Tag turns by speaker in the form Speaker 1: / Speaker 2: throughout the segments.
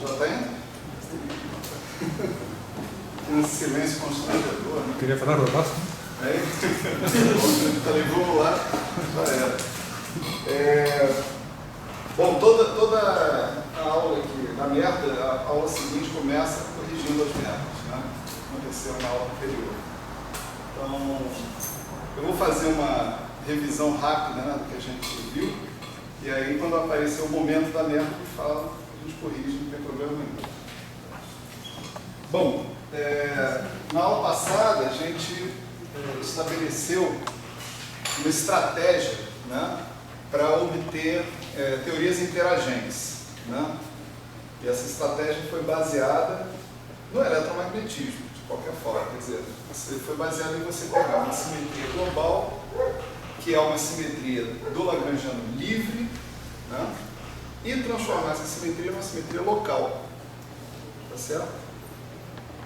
Speaker 1: Já tem? Um silêncio constrangedor, né?
Speaker 2: Queria falar do próximo?
Speaker 1: Falei, vamos lá, já era. Bom, toda a aula aqui, na merda, a aula seguinte começa corrigindo as merdas, né? Aconteceu na aula anterior. Então, eu vou fazer uma revisão rápida, né, do que a gente viu, e aí quando aparecer o momento da merda que fala, a gente corrige, não tem problema nenhum. Bom, na aula passada a gente estabeleceu uma estratégia, né, para obter teorias interagentes, né? E essa estratégia foi baseada no eletromagnetismo, de qualquer forma. Quer dizer, foi baseada em você pegar uma simetria global, que é uma simetria do lagrangiano livre, né? E transformar essa simetria numa simetria local. Tá certo?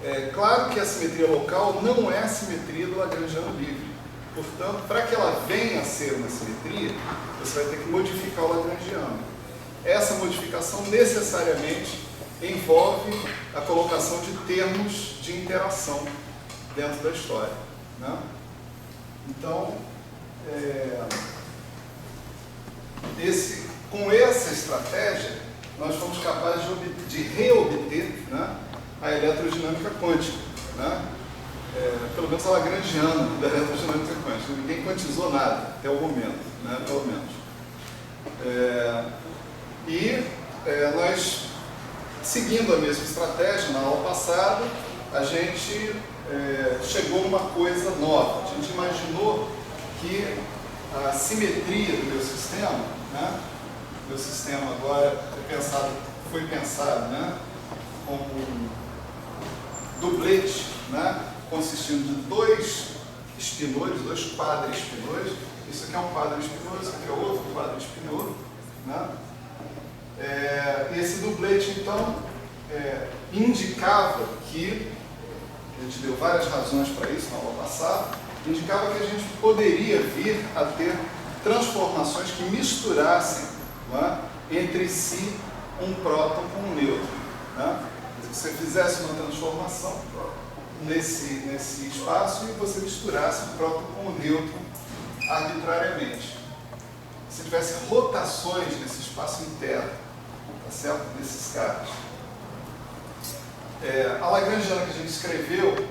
Speaker 1: É claro que a simetria local não é a simetria do lagrangiano livre. Portanto, para que ela venha a ser uma simetria, você vai ter que modificar o lagrangiano. Essa modificação necessariamente envolve a colocação de termos de interação dentro da história, né? Então, com essa estratégia, nós fomos capazes de reobter, né, a eletrodinâmica quântica, né? Pelo menos a lagrangiana da eletrodinâmica quântica. Ninguém quantizou nada até o momento, né, pelo menos. Nós, seguindo a mesma estratégia, na aula passada, a gente chegou numa coisa nova. A gente imaginou que a simetria do meu sistema, né, meu sistema agora foi pensado, né, como um dublete, né, consistindo de dois espinores, dois quadriespinores. Isso aqui é um quadro espinoso, isso aqui é outro quadro espinoso, né? Esse dublete, então, indicava que, a gente deu várias razões para isso na aula passada, indicava que a gente poderia vir a ter transformações que misturassem, né, entre si um próton com um nêutron, né? Se você fizesse uma transformação nesse espaço e você misturasse o próton com o nêutron arbitrariamente. Se tivesse rotações nesse espaço interno, tá certo? Desses caras. A lagrangiana que a gente escreveu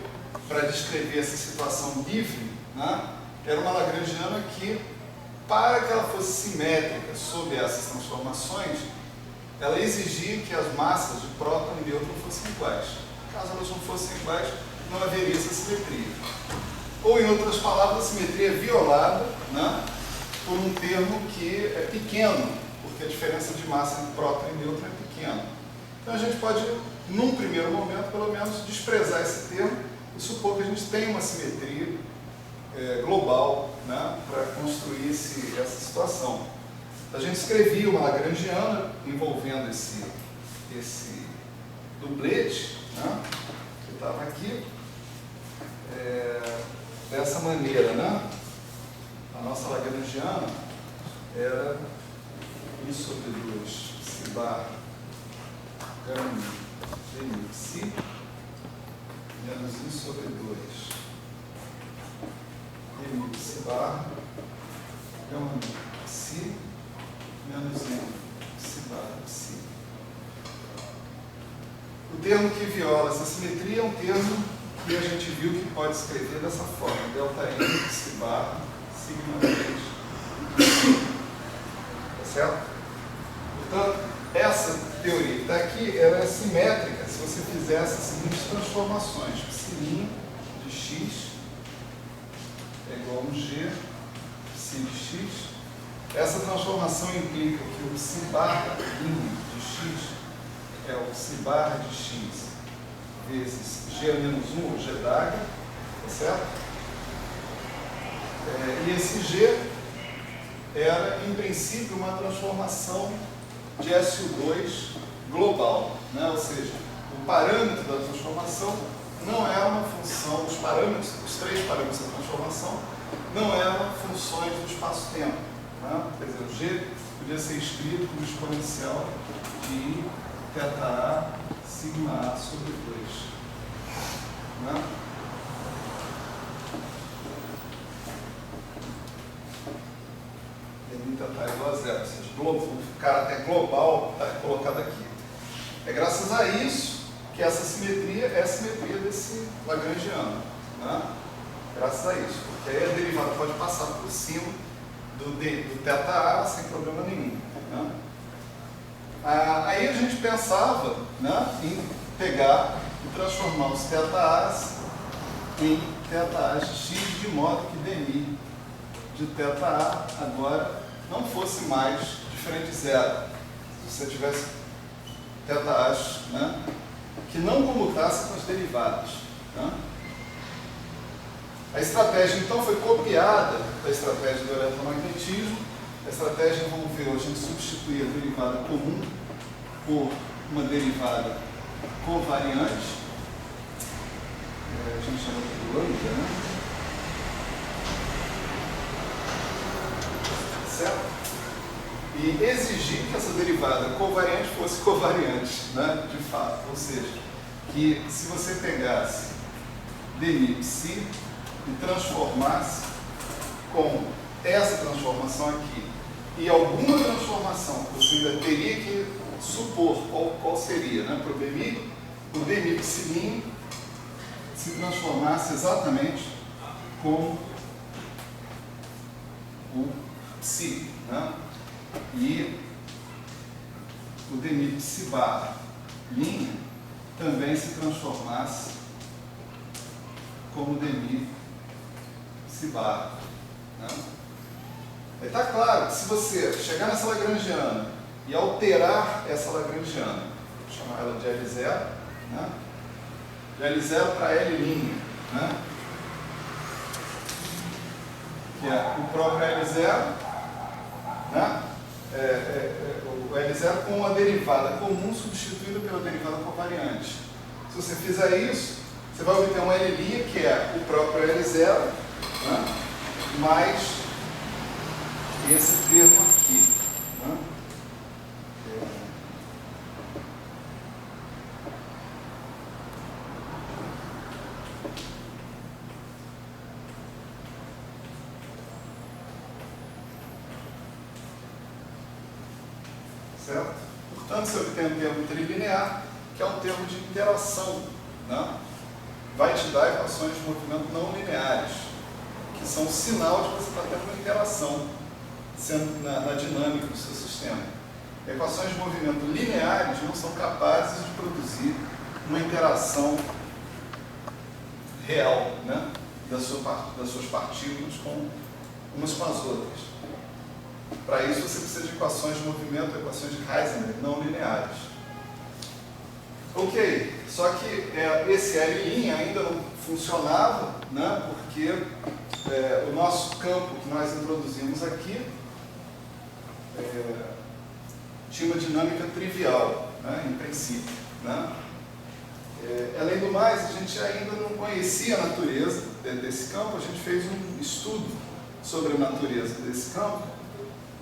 Speaker 1: para descrever essa situação livre, né, era uma lagrangiana que, para que ela fosse simétrica sob essas transformações, ela exigia que as massas de próton e nêutron fossem iguais. Caso elas não fossem iguais, não haveria essa simetria. Ou, em outras palavras, a simetria é violada, né, por um termo que é pequeno, porque a diferença de massa entre próton e nêutron é pequena. Então a gente pode, num primeiro momento, pelo menos, desprezar esse termo e supor que a gente tem uma simetria global, né, para construir essa situação. A gente escrevia uma lagrangiana envolvendo esse dublete, né, que estava aqui, dessa maneira, né? A nossa lagrangiana era I sobre 2 psi barra gama de psi menos I sobre 2 m psi barra gama de psi menos M psi barra psi. O termo que viola essa simetria é um termo que a gente viu que pode escrever dessa forma: delta M psi barra sigma 3. Tá certo? Portanto, essa teoria que está aqui, ela é simétrica se você fizesse as seguintes transformações. Psi de x é igual a um g, psi de x. Essa transformação implica que o psi barra de x é o psi barra de x vezes g menos 1, ou g d'H, tá certo? E esse g era, em princípio, uma transformação de SU2 global, né? Ou seja, o parâmetro da transformação não é uma função, os três parâmetros da transformação não eram funções do espaço-tempo, né? Quer dizer, o g podia ser escrito como exponencial de I θA sigma A sobre 2. Né? Θ igual a zero, ou seja, o caráter global está colocado aqui. É graças a isso que essa simetria é a simetria desse lagrangiano. Né? Graças a isso, porque aí a derivada pode passar por cima do θA sem problema nenhum. Né? Aí a gente pensava, né, em pegar e transformar os θAs em θAs de x, de modo que dmi de θA agora não fosse mais diferente de zero. Se você tivesse θAs, né, que não comutassem com as derivadas. Né? A estratégia então foi copiada da estratégia do eletromagnetismo. A estratégia envolveu a gente substituir a derivada comum por uma derivada covariante. A gente chama de lambda, né? Certo? E exigir que essa derivada covariante fosse covariante, né? De fato. Ou seja, que se você pegasse dmi psi e transformasse com essa transformação aqui e alguma transformação que você ainda teria que supor qual seria, né? Para o dmi psi se transformasse exatamente como o psi, né? E o dmi psi bar linha também se transformasse como dmi psi bar. Né? Está claro que se você chegar nessa lagrangiana e alterar essa lagrangiana, vou chamar ela de L0, né? De L0 para L', né? Que é o próprio L0, né? O L0 com a derivada comum substituída pela derivada covariante. Se você fizer isso, você vai obter um L', que é o próprio L0, né? Mais esse termo aqui. Né? Certo? Portanto, você obtém um termo trilinear, que é um termo de interação. Né? Vai te dar equações de movimento não lineares, que são um sinal de que você está tendo uma interação sendo na dinâmica do seu sistema. Equações de movimento lineares não são capazes de produzir uma interação real, né, das suas partículas umas com as outras. Para isso você precisa de equações de movimento, equações de Heisenberg não lineares. Ok, só que esse L' ainda não funcionava, né, porque o nosso campo que nós introduzimos aqui tinha uma dinâmica trivial, né, em princípio. Né? Além do mais, a gente ainda não conhecia a natureza desse campo, a gente fez um estudo sobre a natureza desse campo,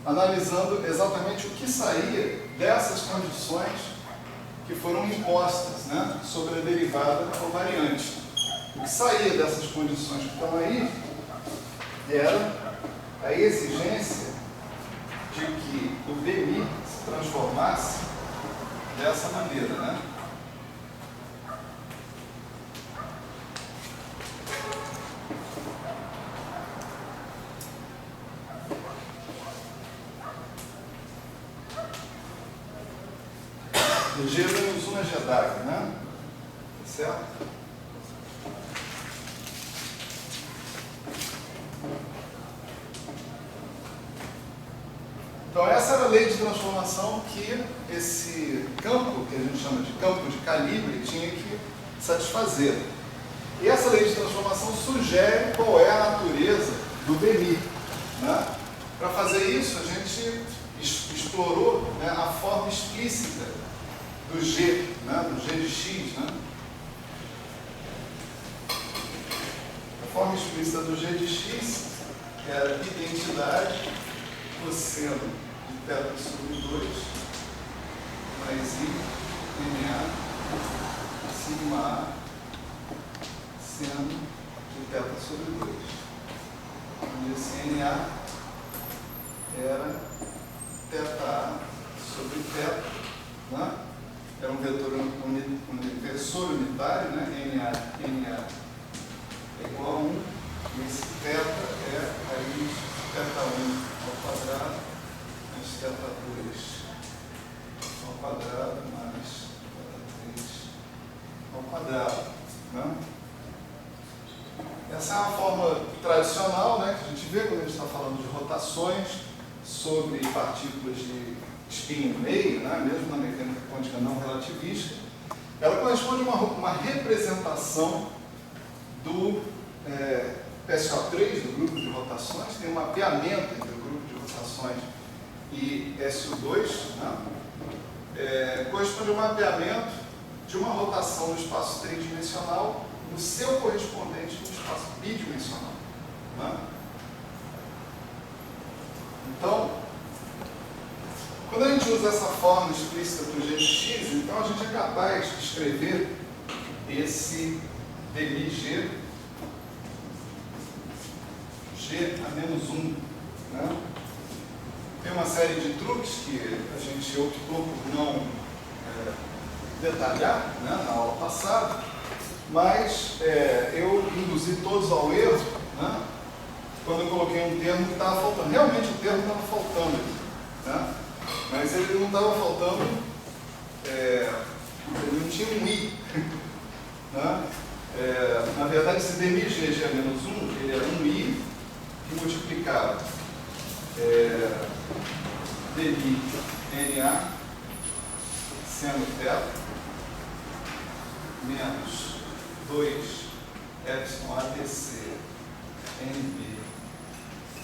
Speaker 1: analisando exatamente o que saía dessas condições que foram impostas, né, sobre a derivada covariante. O que saía dessas condições que estão aí era a exigência de que o dmi se transformasse dessa maneira, né? Do G menos 1 é G', né? Certo? Então essa era a lei de transformação que esse campo, que a gente chama de campo de calibre, tinha que satisfazer. E essa lei de transformação sugere qual é a natureza do dmi. Né? Para fazer isso, a gente explorou, né, a forma explícita do G, né, do G de x. Né? A forma explícita do G de x era identidade cosseno de θ sobre 2 mais i NA, sigma A, seno de θ sobre 2. Onde esse NA era θA sobre θ, né? Era um vetor versor unitário, né? NA é igual a 1, e esse θ é raiz θ1 ao quadrado mais θ2 ao quadrado mais θ3 ao quadrado, né? Essa é uma forma tradicional, né, que a gente vê quando a gente está falando de rotações sobre partículas de espinho no meio, né, mesmo na mecânica quântica não relativista. Ela corresponde a uma representação do SO3, do grupo de rotações, tem um mapeamento entre o grupo de rotações e SO2, né? Corresponde a um mapeamento de uma rotação no espaço tridimensional no seu correspondente no espaço bidimensional, né? Então, quando a gente usa essa forma explícita do g de x, então a gente é capaz de escrever esse dμg g a menos 1, né? Tem uma série de truques que a gente optou por não detalhar, né, na aula passada, mas eu induzi todos ao erro, né, quando eu coloquei um termo que estava faltando. Realmente o termo estava faltando aqui, né, mas ele não estava faltando, ele não tinha um i. Né? Na verdade, esse dμg g a menos 1, ele era um i que multiplicava dμ NA seno θ menos 2 epsilon ABC NB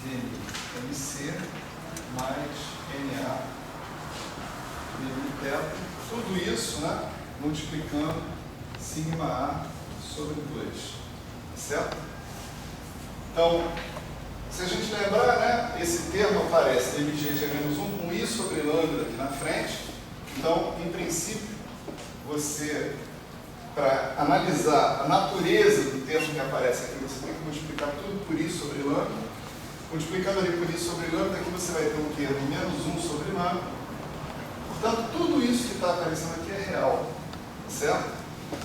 Speaker 1: dμ MC mais NA dμ θ, tudo isso, né, multiplicando sigma A sobre 2, certo? Então, se a gente lembrar, né, esse termo aparece dmg g menos 1 com i sobre lambda aqui na frente. Então, em princípio, você, para analisar a natureza do termo que aparece aqui, você tem que multiplicar tudo por i sobre lambda. Multiplicando ali por i sobre lambda, aqui você vai ter um termo menos 1 sobre lambda. Portanto, tudo isso que está aparecendo aqui é real, certo?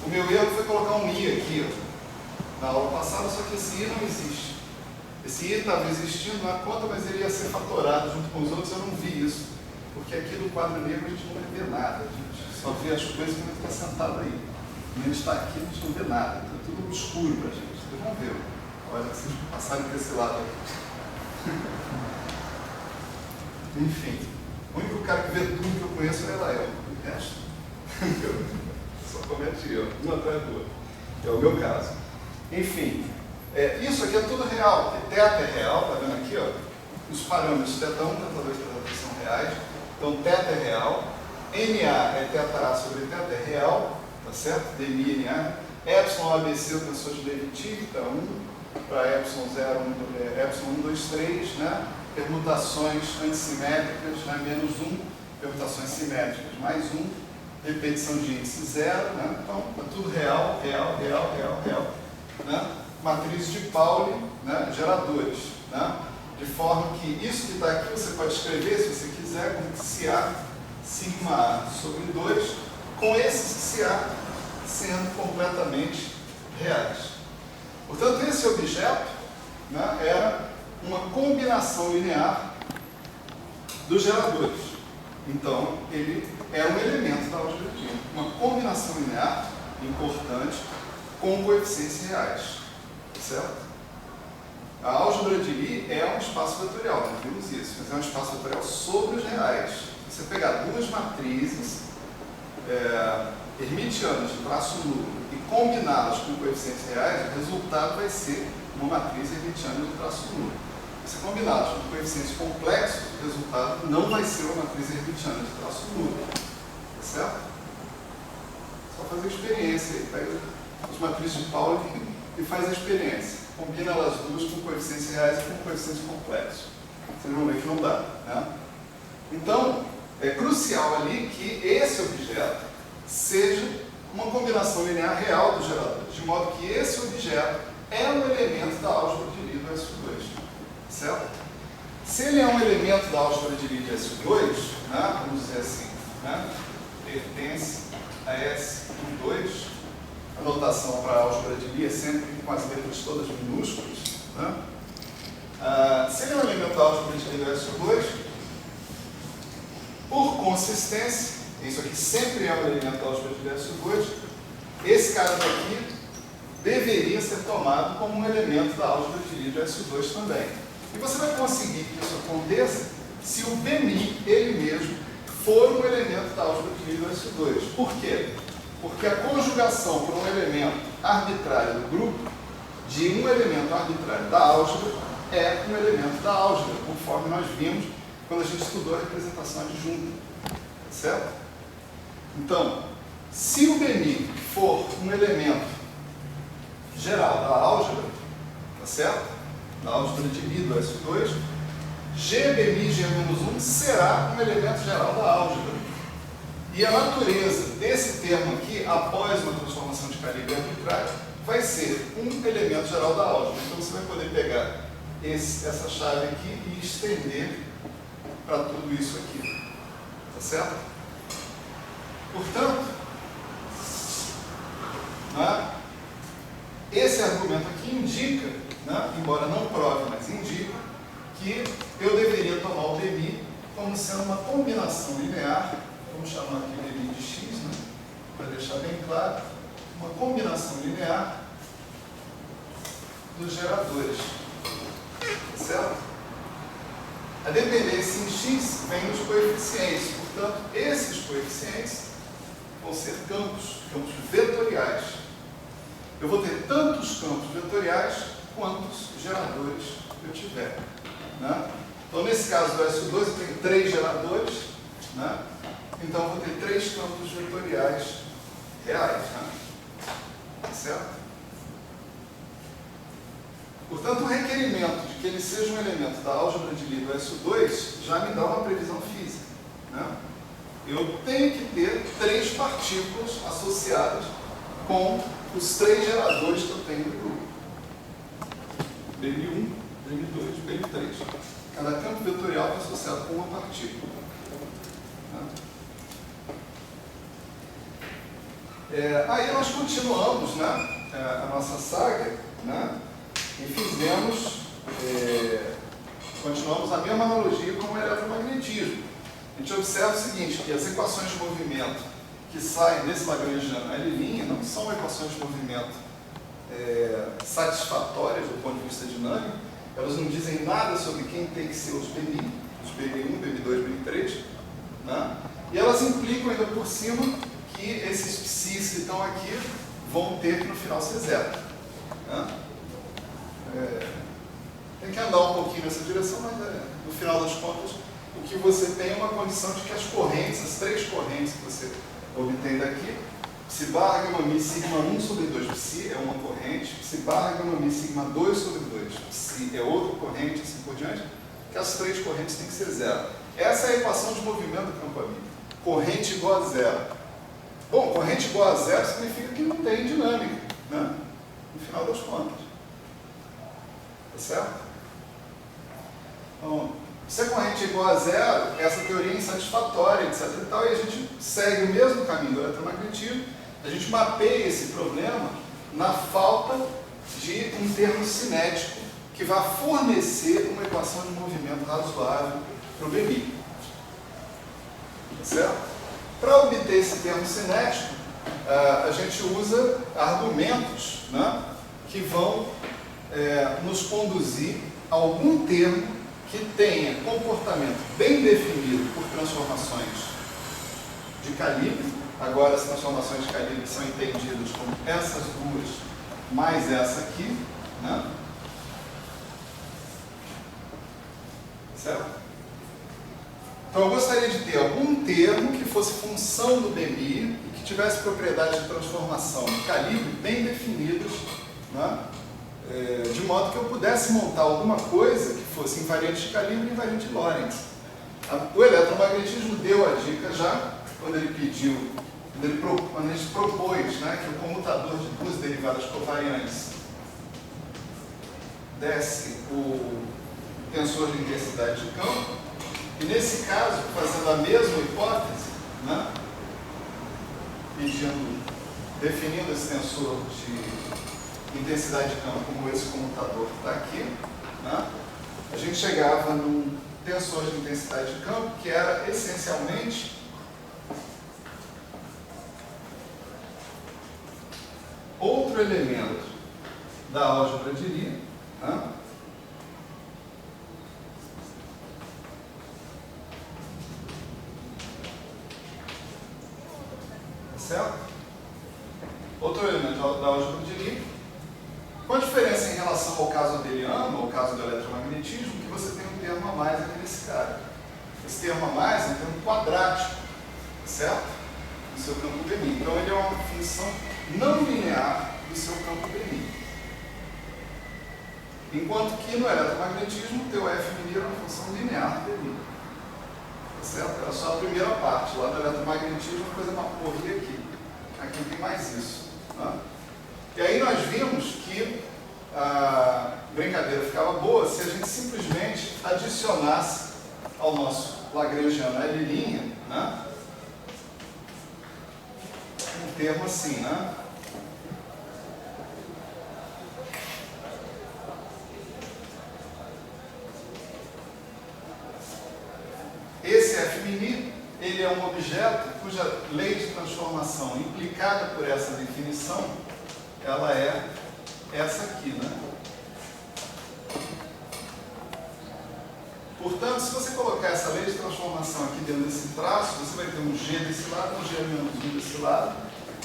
Speaker 1: O meu erro foi colocar um i aqui, ó, na aula passada, só que esse i não existe. Esse i estava existindo na conta, mas ele ia ser fatorado junto com os outros. Eu não vi isso, porque aqui no quadro negro a gente não vê nada, a gente só vê as coisas quando ele está sentado aí. Quando ele está aqui, a gente não vê nada, está tudo escuro para a gente. Vocês vão ver, olha, vocês passarem para esse lado aqui. Enfim, o único cara que vê tudo que eu conheço é Elael, o resto só comete eu, um atrás do outro. É o meu caso. Enfim, isso aqui é tudo real, porque θ é real, está vendo aqui, ó, os parâmetros θ1, θ2, θ3 são reais, então θ é real, NA é θA sobre θ é real, tá certo? dμ NA, epsilon ABC, o tensor de Leviti, tá 1, para epsilon 0, epsilon 1, 2, 3, né? Permutações antissimétricas, né? Menos 1, permutações simétricas, mais 1, repetição de índice 0, né? Então, é tudo real, real, real, real, real, né? Matriz de Pauli, né? Geradores, né? De forma que isso que está aqui você pode escrever, se você quiser, como CA sigma A sobre 2, com esses CA sendo completamente reais. Portanto, esse objeto, né, era uma combinação linear dos geradores. Então, ele é um elemento da álgebra de Lie. Uma combinação linear importante com coeficientes reais. Certo? A álgebra de Lie é um espaço vetorial, nós vimos isso, mas é um espaço vetorial sobre os reais. Se você pegar duas matrizes hermitianas de traço nulo e combiná-las com coeficientes reais, o resultado vai ser uma matriz hermitiana de traço nulo. Se combiná-las com coeficientes complexos, o resultado não vai ser uma matriz hermitiana de traço nulo. Certo? Só fazer experiência aí. Pega as matrizes de Pauli e faz a experiência. Combina elas duas com coeficientes reais e com coeficientes complexos. Vocês vão ver que não dá, né? Então, é crucial ali que esse objeto seja uma combinação linear real dos geradores, de modo que esse objeto é um elemento da álgebra de Lie do SU2, certo? Se ele é um elemento da álgebra de Lie de SU2, né, vamos dizer assim, né, pertence a SU2, a notação para a álgebra de Lie é sempre com as letras todas minúsculas, né? Se ele é um elemento da álgebra de Lie do SU2, por consistência, isso aqui sempre é um elemento da álgebra de Lie do SU2, esse cara daqui deveria ser tomado como um elemento da álgebra de Lie do SU2 também. E você vai conseguir que isso aconteça se o Bmi, ele mesmo, for um elemento da álgebra de Lie do SU2. Por quê? Porque a conjugação por um elemento arbitrário do grupo, de um elemento arbitrário da álgebra, é um elemento da álgebra, conforme nós vimos quando a gente estudou a representação adjunta. Certo? Então, se o Bmi for um elemento geral da álgebra, tá certo? Da álgebra de Lie do SU2, Gbmi G-1 será um elemento geral da álgebra. E a natureza desse termo aqui, após uma transformação de calibre arbitrário, vai ser um elemento geral da álgebra. Então você vai poder pegar essa chave aqui e estender para tudo isso aqui. Tá certo? Portanto, né, esse argumento aqui indica, né, embora não prove, mas indica, que eu deveria tomar o Bmi como sendo uma combinação linear, vamos chamar aqui Bmi de x, né, para deixar bem claro, uma combinação linear dos geradores. Tá certo? A dependência em x vem dos coeficientes, portanto, esses coeficientes vão ser campos vetoriais. Eu vou ter tantos campos vetoriais quantos geradores eu tiver. Né? Então, nesse caso do SU2, eu tenho 3 geradores, né? Então eu vou ter 3 campos vetoriais reais. Né? Certo? Portanto, o requerimento de que ele seja um elemento da álgebra de Lie do SU2 já me dá uma previsão física. Né? Eu tenho que ter 3 partículas associadas com os 3 geradores que eu tenho no grupo. Bmi1, Bmi2, Bmi3. Cada campo vetorial é associado com uma partícula. Aí nós continuamos, né, a nossa saga, né, e continuamos a mesma analogia com o eletromagnetismo. A gente observa o seguinte, que as equações de movimento que saem desse Lagrangiano L' não são equações de movimento satisfatórias do ponto de vista dinâmico, elas não dizem nada sobre quem tem que ser os Bmi, os Bmi1, Bmi2, Bmi3, né? E elas implicam ainda por cima que esses psis que estão aqui vão ter que no final ser zero. Né? Tem que andar um pouquinho nessa direção, mas no final das contas, o que você tem é uma condição de que as correntes, as 3 correntes que você obtém daqui, psi barra gama mi sigma 1 sobre 2 psi é uma corrente, psi barra gama mi sigma 2 sobre 2 psi é outra corrente, assim por diante, que as 3 correntes têm que ser zero. Essa é a equação de movimento do campo amigo. Corrente igual a zero. Bom, corrente igual a zero significa que não tem dinâmica, né? No final das contas. Tá certo? Então, se a corrente é igual a zero, essa teoria é insatisfatória, etc. e tal, e a gente segue o mesmo caminho do eletromagnetismo, a gente mapeia esse problema na falta de um termo cinético que vá fornecer uma equação de movimento razoável para o Bmi. Tá certo? Para obter esse termo cinético, a gente usa argumentos, né, que vão nos conduzir a algum termo que tenha comportamento bem definido por transformações de calibre. Agora, as transformações de calibre são entendidas como essas duas mais essa aqui, né? Certo? Então, eu gostaria de ter algum termo que fosse função do Bmi e que tivesse propriedades de transformação de calibre bem definidas, né? De modo que eu pudesse montar alguma coisa que fosse invariante de calibre e invariante de Lorentz. O eletromagnetismo deu a dica já, quando ele pediu quando a gente propôs, né, que o comutador de duas derivadas covariantes desse o tensor de intensidade de campo, e nesse caso, fazendo a mesma hipótese, né, definindo esse tensor de intensidade de campo como esse comutador que está aqui, né, a gente chegava num tensor de intensidade de campo que era essencialmente outro elemento da álgebra de Lie, né? Certo? Outro elemento da álgebra de Lie, com a diferença em relação ao caso abeliano, ou ao caso do eletromagnetismo, que você tem um termo a mais aqui nesse cara. Esse termo a mais é um termo quadrático, certo? Do seu campo BMI. Então ele é uma função não linear do seu campo BMI. Enquanto que no eletromagnetismo, o teu F' era uma função linear do BMI. Certo? Era só a primeira parte. Lá do eletromagnetismo, a coisa é uma porria aqui. Aqui tem mais isso. Né? E aí nós vimos que a brincadeira ficava boa se a gente simplesmente adicionasse ao nosso lagrangiano L', né, um termo assim, né? Esse F', ele é um objeto cuja lei de transformação implicada por essa definição, ela é essa aqui, né? Portanto, se você colocar essa lei de transformação aqui dentro desse traço, você vai ter um G desse lado, um G menos 1 desse lado.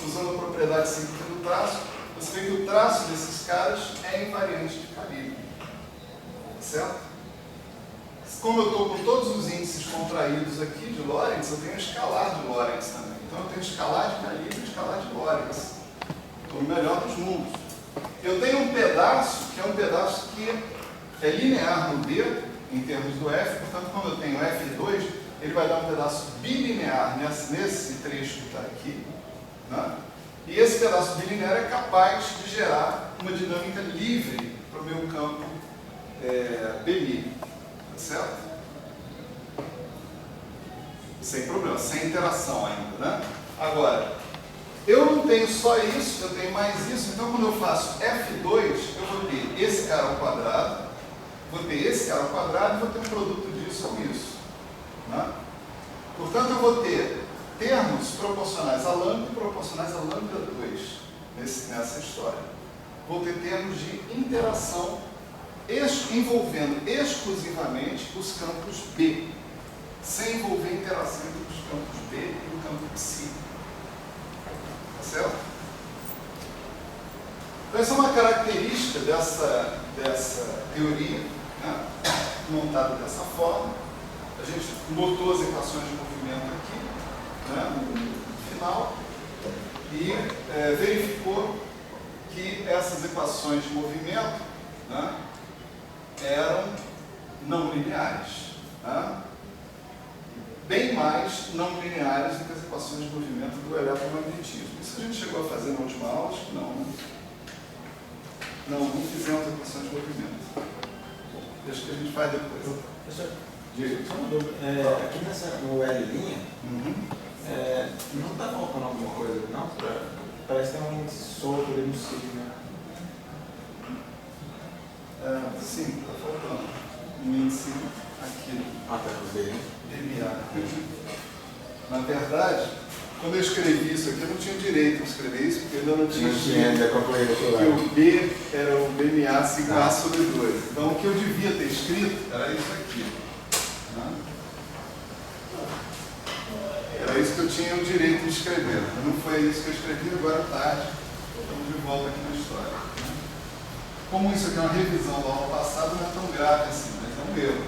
Speaker 1: Usando a propriedade cíclica do traço, você vê que o traço desses caras é invariante de calibre. Certo? Como eu estou com todos os índices contraídos aqui de Lorentz, eu tenho escalar de Lorentz também. Então eu tenho escalar de calibre e escalar de Lorentz. Estou no melhor dos mundos. Eu tenho um pedaço, que é um pedaço que é linear no D, em termos do F, portanto, quando eu tenho F2, ele vai dar um pedaço bilinear nesse trecho que está aqui. Né? E esse pedaço bilinear é capaz de gerar uma dinâmica livre para o meu campo BMI. Certo? Sem problema, sem interação ainda, né? Agora, eu não tenho só isso, eu tenho mais isso, então quando eu faço F2, eu vou ter esse cara ao quadrado, vou ter esse cara ao quadrado e vou ter um produto disso com isso. Né? Portanto, eu vou ter termos proporcionais a lambda e proporcionais a lambda 2 nessa história. Vou ter termos de interação envolvendo exclusivamente os campos B, sem envolver interação entre os campos B e o campo psi. Tá certo? Então, essa é uma característica dessa teoria, né, montada dessa forma. A gente botou as equações de movimento aqui, né, no final, e verificou que essas equações de movimento, né, eram não lineares, né? Bem mais não lineares do que as equações de movimento do eletromagnetismo. Isso a gente chegou a fazer na última aula? Acho que não, né? Não fizemos equações de movimento. Deixa que a gente faz depois.
Speaker 2: Professor, só uma dúvida. Aqui no L', não está faltando alguma coisa, não? Parece que tem um índice solto ali no signo.
Speaker 1: Sim, está faltando um índice aqui.
Speaker 2: Tá, bem.
Speaker 1: BMA. Na verdade, quando eu escrevi isso aqui, eu não tinha direito de escrever isso, porque eu ainda não tinha que o B era o BMA sigma A sobre 2. Então, o que eu devia ter escrito era isso aqui. Né? Era isso que eu tinha o direito de escrever. Não foi isso que eu escrevi, agora à tarde. Estamos de volta aqui na história. Como isso aqui é uma revisão da aula passada, não é tão grave assim, mas é um erro.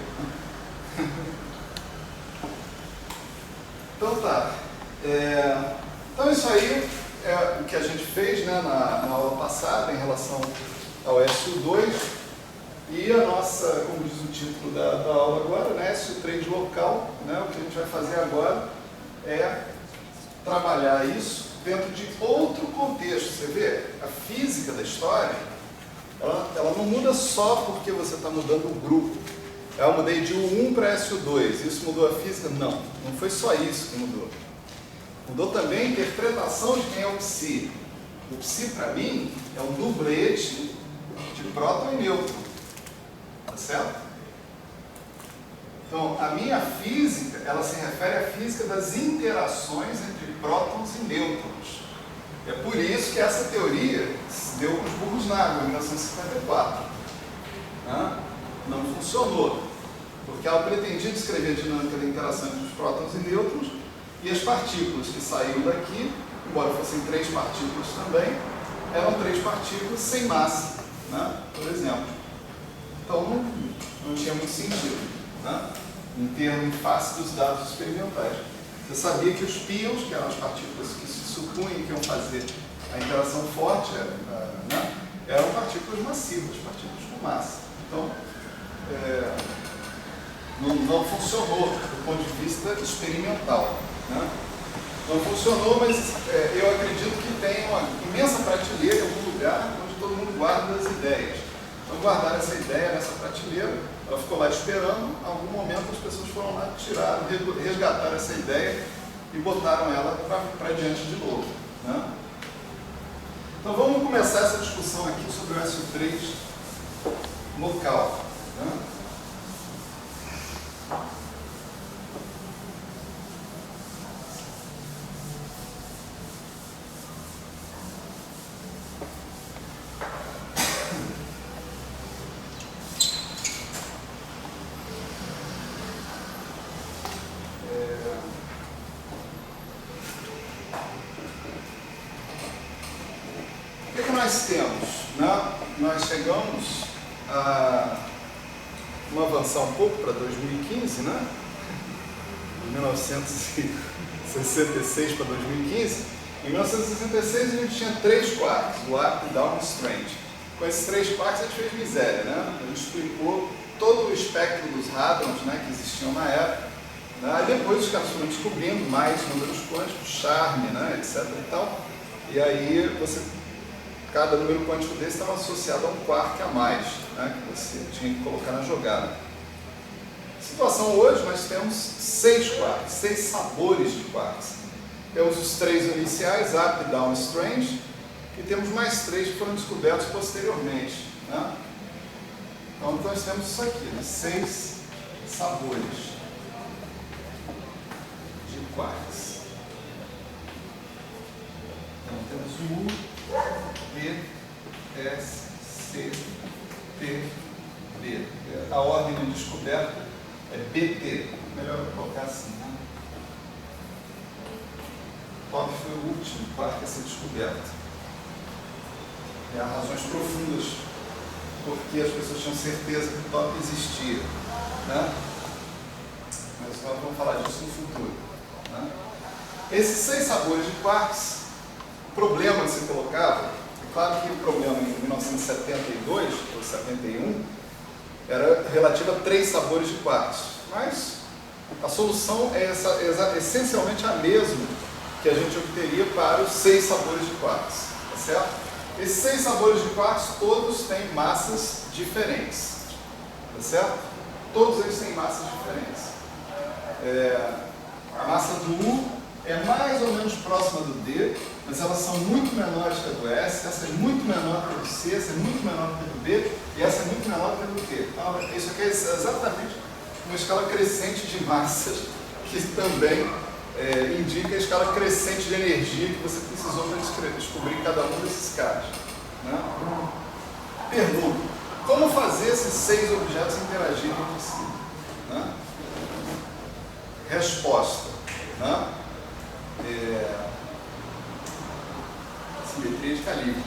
Speaker 1: Então tá. Então isso aí é o que a gente fez, né, na aula passada em relação ao SU2. E a nossa, como diz o título da aula agora, né, SU3 local, né, o que a gente vai fazer agora é trabalhar isso dentro de outro contexto. Você vê, a física da história, ela não muda só porque você está mudando o grupo. Eu mudei de U1 para SU2, isso mudou a física? Não, não foi só isso que mudou. Mudou também a interpretação de quem é o psi. O psi, para mim, é um dublete de próton e nêutron. Tá certo? Então, a minha física, ela se refere à física das interações entre prótons e nêutrons. É por isso que essa teoria se deu com os burros na água, em 1954. Não funcionou, porque ela pretendia descrever a dinâmica da interação entre os prótons e nêutrons, e as partículas que saíram daqui, embora fossem 3 partículas também, eram 3 partículas sem massa, por exemplo. Então não tinha muito sentido, em termos em face dos dados experimentais. Você sabia que os pions, que eram as partículas que se supunham que iam fazer a interação forte, eram partículas massivas, partículas com massa. Então, não funcionou do ponto de vista experimental. Não funcionou, mas eu acredito que tem uma imensa prateleira em algum lugar onde todo mundo guarda as ideias. Então, guardaram essa ideia nessa prateleira, ela ficou lá esperando, em algum momento as pessoas foram lá, tiraram, resgataram essa ideia e botaram ela para diante de novo. Então vamos começar essa discussão aqui sobre o SO3 local. O que nós temos? Nós chegamos a vamos avançar um pouco para 2015, 1966 para 2015. Em 1966 a gente tinha 3 quarks, o up, down e strange. Com esses 3 quarks a gente fez miséria, A gente explicou todo o espectro dos hadrons, que existiam na época. Depois os caras foram descobrindo mais números quânticos, charme, etc. e tal. E aí cada número quântico desse estava associado a um quark a mais, que você tinha que colocar na jogada. Situação hoje, nós temos 6 quarks, 6 sabores de quarks. Temos os 3 iniciais, up, down e strange, e temos mais 3 que foram descobertos posteriormente. Então nós temos isso aqui, 6 sabores de quarks. Então temos o U, B, S, C, T, B. A ordem de descoberta é BT. Melhor colocar assim, Top foi o último quark a ser descoberto. Há razões profundas porque as pessoas tinham certeza que o top existia. Mas nós vamos falar disso no futuro. Esses 6 sabores de quarks, o problema que se colocava, é claro que o problema em 1972 ou 71 era relativo a 3 sabores de quarks, mas a solução é essencialmente a mesma que a gente obteria para os 6 sabores de quarks, tá certo? Esses 6 sabores de quarks, todos têm massas diferentes, tá certo? Todos eles têm massas diferentes. A massa do U é mais ou menos próxima do D, mas elas são muito menores que a do S, essa é muito menor que a do C, essa é muito menor que a do B, e essa é muito menor que a do T. Então, isso aqui é exatamente uma escala crescente de massas, que também indica a escala crescente de energia que você precisou para descobrir cada um desses caras. Pergunta: como fazer esses 6 objetos interagirem entre si? Resposta: simetria de calibre,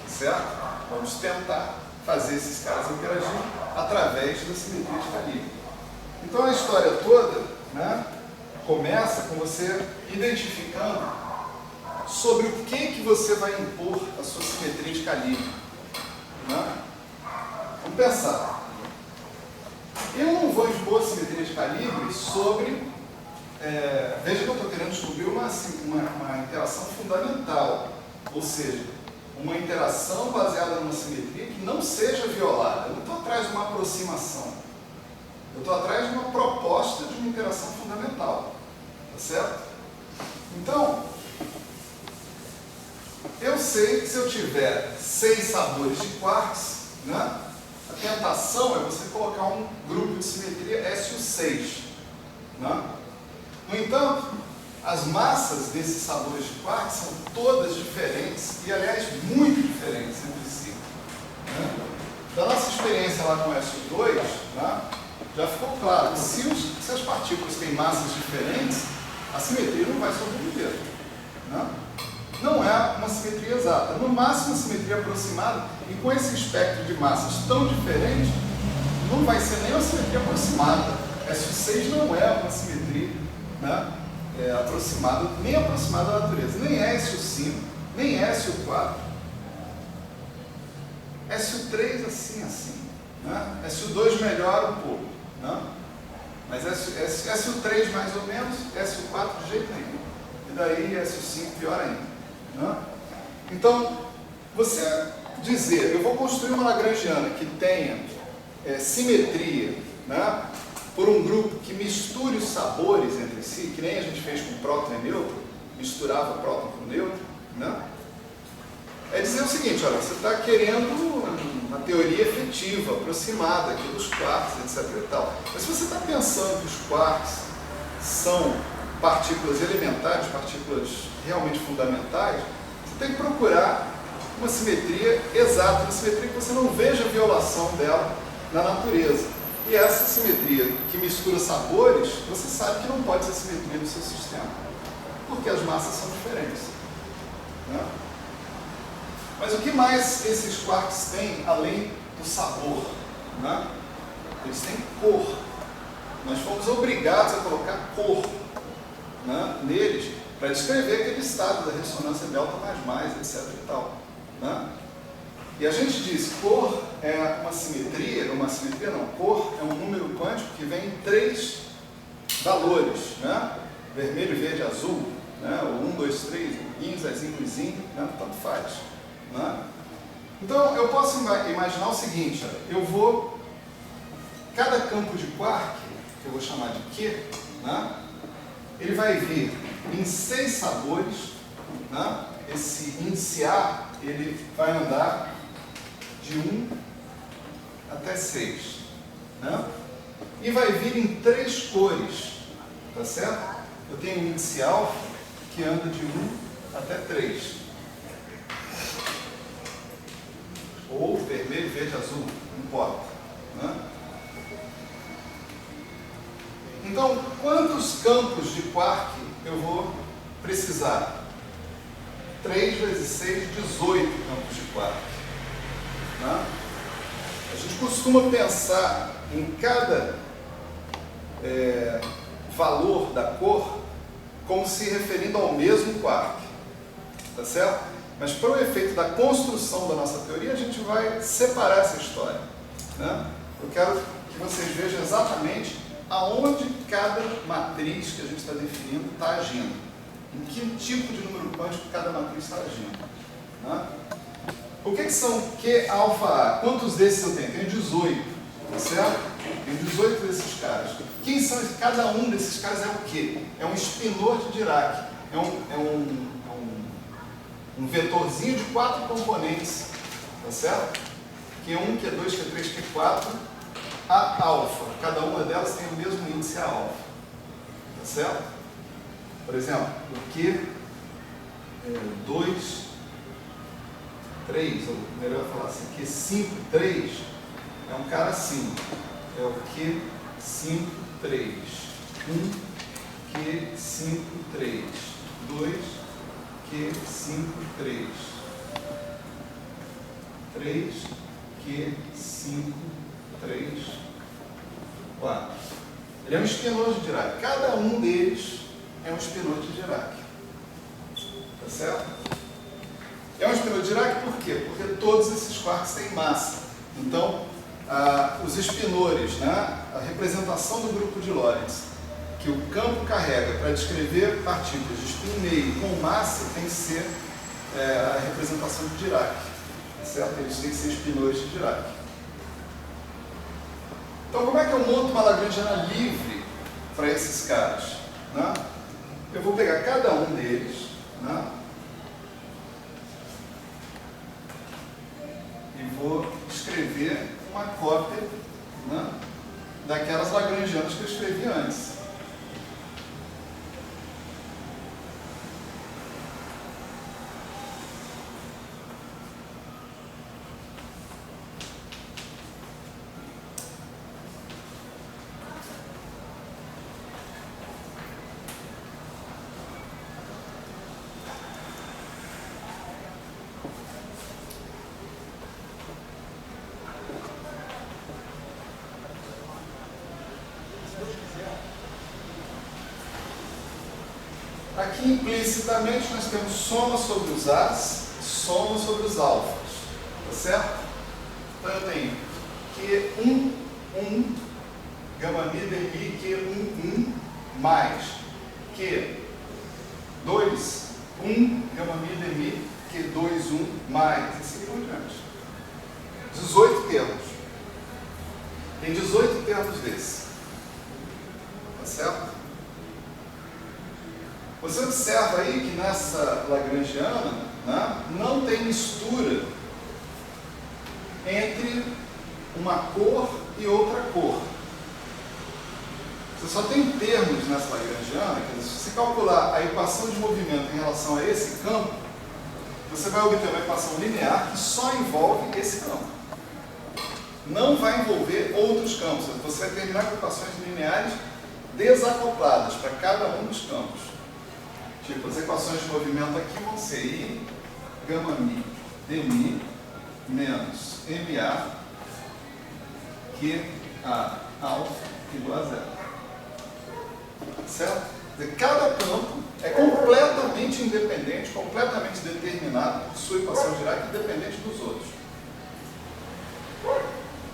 Speaker 1: certo? Vamos tentar fazer esses caras interagirem através da simetria de calibre. Então a história toda, começa com você identificando sobre o que você vai impor a sua simetria de calibre. Vamos pensar. Eu não vou impor simetria de calibre sobre... veja que eu estou querendo querendo descobrir uma interação fundamental, ou seja, uma interação baseada numa simetria que não seja violada. Eu não estou atrás de uma aproximação, eu estou atrás de uma proposta de uma interação fundamental, tá certo? Então, eu sei que se eu tiver 6 sabores de quarks, né, a tentação é você colocar um grupo de simetria SU6. Né? No entanto, as massas desses sabores de quarks são todas diferentes e, aliás, muito diferentes entre si. Né? Da nossa experiência lá com o SU2, né, já ficou claro que se as partículas têm massas diferentes, a simetria não vai sobreviver. Né? Não é uma simetria exata, no máximo uma simetria aproximada, e com esse espectro de massas tão diferente, não vai ser nem uma simetria aproximada. SU6 não é uma simetria, né, aproximada, nem aproximada da natureza, nem é SU5, nem é SU4. SU3 assim, né? SU2 melhora um pouco, né? Mas SU3 mais ou menos, SU4 de jeito nenhum, e daí SU5 pior ainda. Né? Então, você dizer, eu vou construir uma lagrangiana que tenha simetria, né, por um grupo que misture os sabores entre si, que nem a gente fez com próton e nêutron, misturava próton com nêutron, né? É dizer o seguinte, olha, você está querendo uma teoria efetiva, aproximada aqui dos quarks, etc. e tal. Mas se você está pensando que os quarks são partículas elementares, partículas realmente fundamentais, você tem que procurar uma simetria exata, uma simetria que você não veja a violação dela na natureza. E essa simetria que mistura sabores, você sabe que não pode ser a simetria do seu sistema, porque as massas são diferentes. Né? Mas o que mais esses quarks têm além do sabor? Né? Eles têm cor. Nós fomos obrigados a colocar cor, né, neles, para descrever aquele estado da ressonância delta mais, etc. e tal. Né? E a gente diz, cor é uma simetria não, cor é um número quântico que vem em 3 valores, né? Vermelho, verde, azul, né? O 1, 2, 3, yin, zezinho, luzinho, né? Tanto faz. Né? Então, eu posso imaginar o seguinte, cada campo de quark, que eu vou chamar de Q, né? Ele vai vir em 6 sabores, né? Esse índice A, ele vai andar de 1 até 6, né? E vai vir em 3 cores, tá certo? Eu tenho o índice alfa, que anda de 1 até 3. Ou vermelho, verde, azul, não importa. Né? Então, quantos campos de quark eu vou precisar? 3 vezes 6, 18 campos de quark. Né? A gente costuma pensar em cada valor da cor como se referindo ao mesmo quark. Tá certo? Mas para o efeito da construção da nossa teoria, a gente vai separar essa história. Né? Eu quero que vocês vejam exatamente aonde cada matriz que a gente está definindo está agindo. Em que tipo de número quântico cada matriz está agindo. Né? O que são Q alfa A? Quantos desses eu tenho? Tenho 18. Tá certo? Tenho 18 desses caras. Quem são? Cada um desses caras é o quê? É um spinor de Dirac. É um vetorzinho de 4 componentes, tá certo? Q1, Q2, Q3, Q4, A alfa. Cada uma delas tem o mesmo índice A alfa, tá certo? Por exemplo, o Q2, 3, ou melhor falar assim, Q5, 3, é um cara assim, é o Q5, 3, 1, Q5, 3, 2, Q5, 3, 3, Q5, 3, 4. Ele é um spinor de Dirac. Cada um deles é um spinor de Dirac. Tá certo? É um spinor de Dirac por quê? Porque todos esses quarks têm massa. Então, os spinores, né, a representação do grupo de Lorentz que o campo carrega para descrever partículas de spin meio com massa tem que ser a representação de Dirac, certo? Eles têm que ser spinores de Dirac. Então, como é que eu monto uma lagrangiana livre para esses caras? Né? Eu vou pegar cada um deles, né? E vou escrever uma cópia, né, daquelas lagrangianas que eu escrevi antes. Aqui, implicitamente, nós temos soma sobre os As, soma sobre os alfas, tá certo? Então, eu tenho Q1, 1, gama mi, dmi, Q1, 1, mais Q2, 1, gama mi, dmi, Q2, 1, mais, e assim por diante. 18 termos. Tem 18 termos desses, tá certo? Você observa aí que nessa lagrangiana, né, não tem mistura entre uma cor e outra cor. Você só tem termos nessa lagrangiana, quer dizer, se você calcular a equação de movimento em relação a esse campo, você vai obter uma equação linear que só envolve esse campo. Não vai envolver outros campos. Você vai terminar com equações lineares desacopladas para cada um dos campos. Tipo, as equações de movimento aqui vão ser I, gama mi, dmi, menos ma, que a alfa igual a zero. Certo? Cada campo é completamente independente, completamente determinado por sua equação de Dirac, independente dos outros.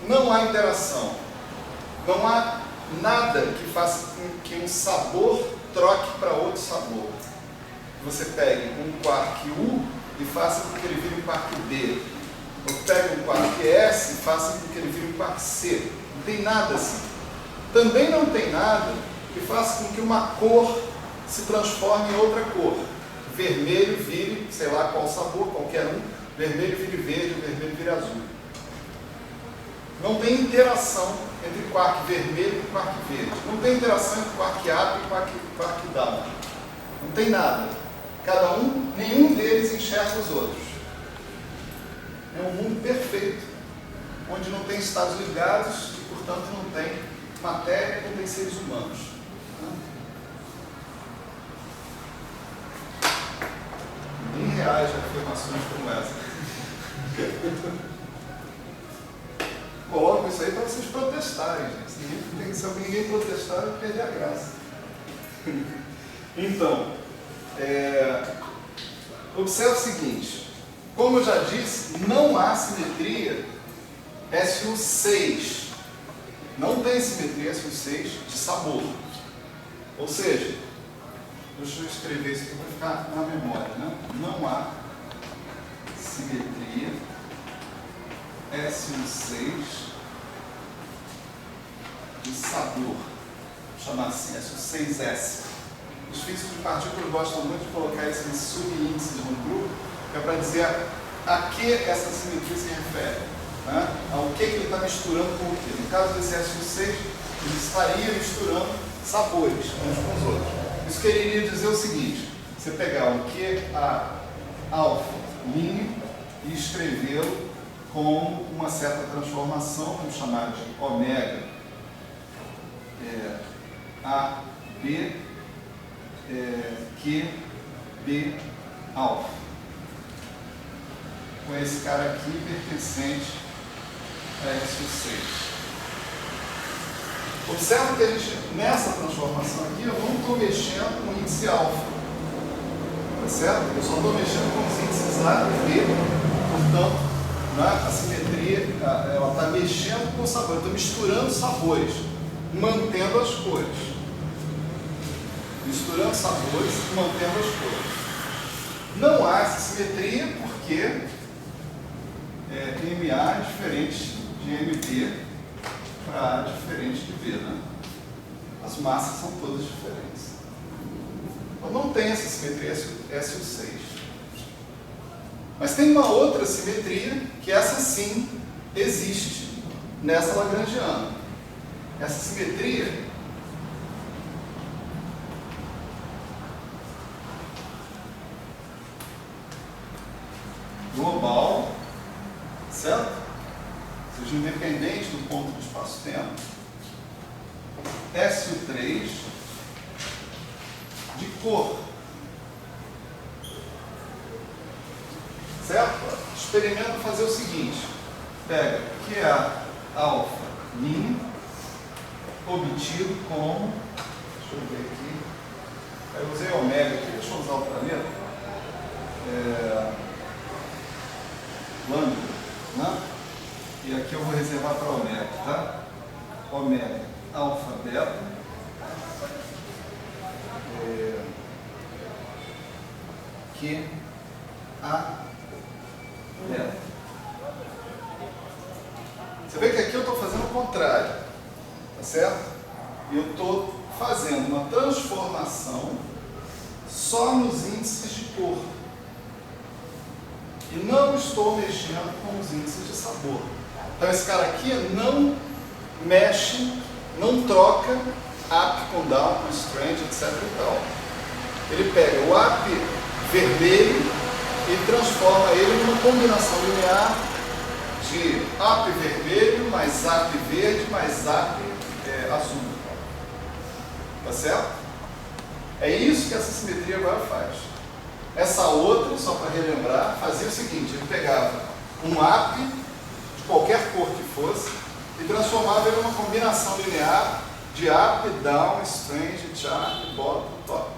Speaker 1: Não há interação. Não há nada que faça com que um sabor troque para outro sabor. Você pegue um quark U e faça com que ele vire um quark B. Ou pegue um quark S e faça com que ele vire um quark C. Não tem nada assim. Também não tem nada que faça com que uma cor se transforme em outra cor. Vermelho vire, sei lá qual sabor, qualquer um. Vermelho vire verde, vermelho vire azul. Não tem interação entre quark vermelho e quark verde. Não tem interação entre quark up e quark down. Não tem nada. Nenhum deles enxerga os outros. É um mundo perfeito, onde não tem estados ligados e, portanto, não tem matéria, não tem seres humanos. Ninguém reage a afirmações como essa. Coloco isso aí para vocês protestarem, gente. Se ninguém protestar, eu perder a graça. Então, observe o seguinte, como eu já disse, não há simetria SU6, não tem simetria SU6 de sabor, ou seja, deixa eu escrever isso aqui para ficar na memória, né? Não há simetria SU6 de sabor, vou chamar assim, SU6S. Os físicos de partículas gostam muito de colocar esses subíndices no grupo, que é para dizer a que essa simetria se refere, né? Ao que ele está misturando com o que. No caso desse SU6, ele estaria misturando sabores uns com os outros. Isso quereria dizer o seguinte: você pegar o QA alfa linha e escrevê-lo com uma certa transformação, vamos chamar de ômega AB QB alfa, com esse cara aqui pertencente a SU6. Observe que a gente, nessa transformação aqui, eu não estou mexendo com o índice alfa, tá certo? Eu só estou mexendo com os índices A e B, portanto, né, a simetria, ela está mexendo com o sabor, eu estou misturando sabores, mantendo as cores. misturando sabores e mantendo as cores. Não há essa simetria porque MA é diferente de MB para A diferente de B, né? As massas são todas diferentes. Então não tem essa simetria SU6. Mas tem uma outra simetria que essa sim existe nessa lagrangiana. Essa simetria global, certo? Ou seja, independente do ponto do espaço-tempo, SU3 de cor. Certo? Experimenta fazer o seguinte: pega QA alfa linha, obtido como, deixa eu ver aqui, eu usei ômega aqui, deixa eu usar outra letra, lambda, né? E aqui eu vou reservar para ômega, tá? Ômega alfa beta, Q A beta. Você vê que aqui eu estou fazendo o contrário, tá certo? E eu estou fazendo uma transformação só nos índices de cor. E não estou mexendo com os índices de sabor. Então esse cara aqui não mexe, não troca up com down, com strange, etc. e tal. Ele pega o up vermelho e transforma ele numa combinação linear de up vermelho mais up verde mais up azul. Tá certo? É isso que essa simetria agora faz. Essa outra, só para relembrar, fazia o seguinte: ele pegava um up de qualquer cor que fosse e transformava ele numa combinação linear de up, down, strange, chart, bottom, top.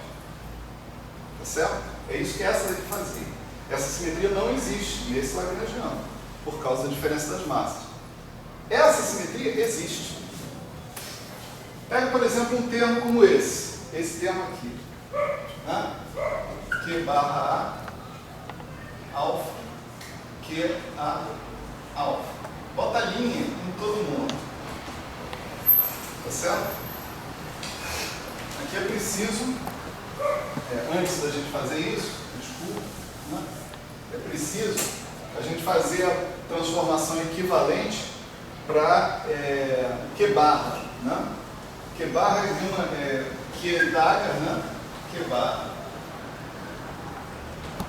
Speaker 1: Tá certo? É isso que essa aqui fazia. Essa simetria não existe nesse lagrangiano, por causa da diferença das massas. Essa simetria existe. Pega, por exemplo, um termo como esse termo aqui, né? Q barra A, alfa, Q A, alfa. Bota a linha em todo mundo. Tá certo? Aqui é preciso, antes da gente fazer isso, desculpa, né? É preciso a gente fazer a transformação equivalente para Q barra, né? Q barra é Q daga, né? Q barra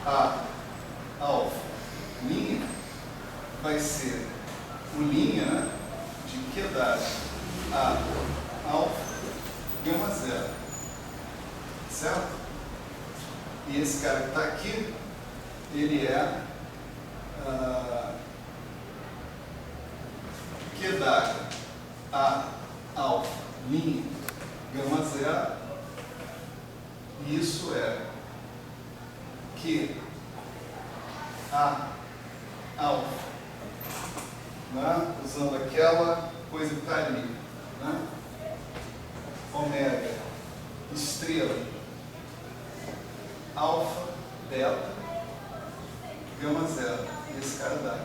Speaker 1: A alfa linha vai ser o linha, né? De Q daga A alfa gama zero, certo? E esse cara que está aqui, ele é Q daga A alfa linha gama zero, e isso é Q A alfa, né? Usando aquela coisa que está ali, né? Ômega estrela alfa beta gama zero, e esse cara dá,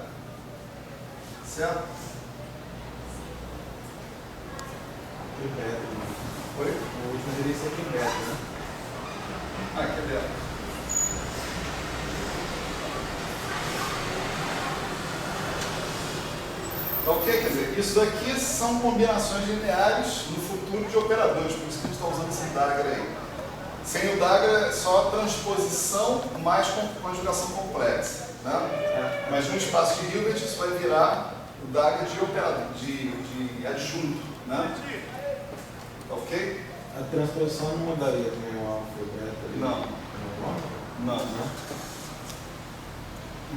Speaker 1: certo?
Speaker 2: Que beta, né?
Speaker 1: Oi?
Speaker 2: O último deveria ser que beta, né?
Speaker 1: Ah, que beta. Ok, quer dizer, isso daqui são combinações lineares no futuro de operadores, por isso que a gente está usando esse Dagger aí. Sem o Dagger é só transposição mais conjugação complexa, né? Mas no espaço de Hilbert isso vai virar o Dagger de operador, de adjunto, né? Ok?
Speaker 2: A transposição não mudaria também o alfa e o beta?
Speaker 1: Não. Não.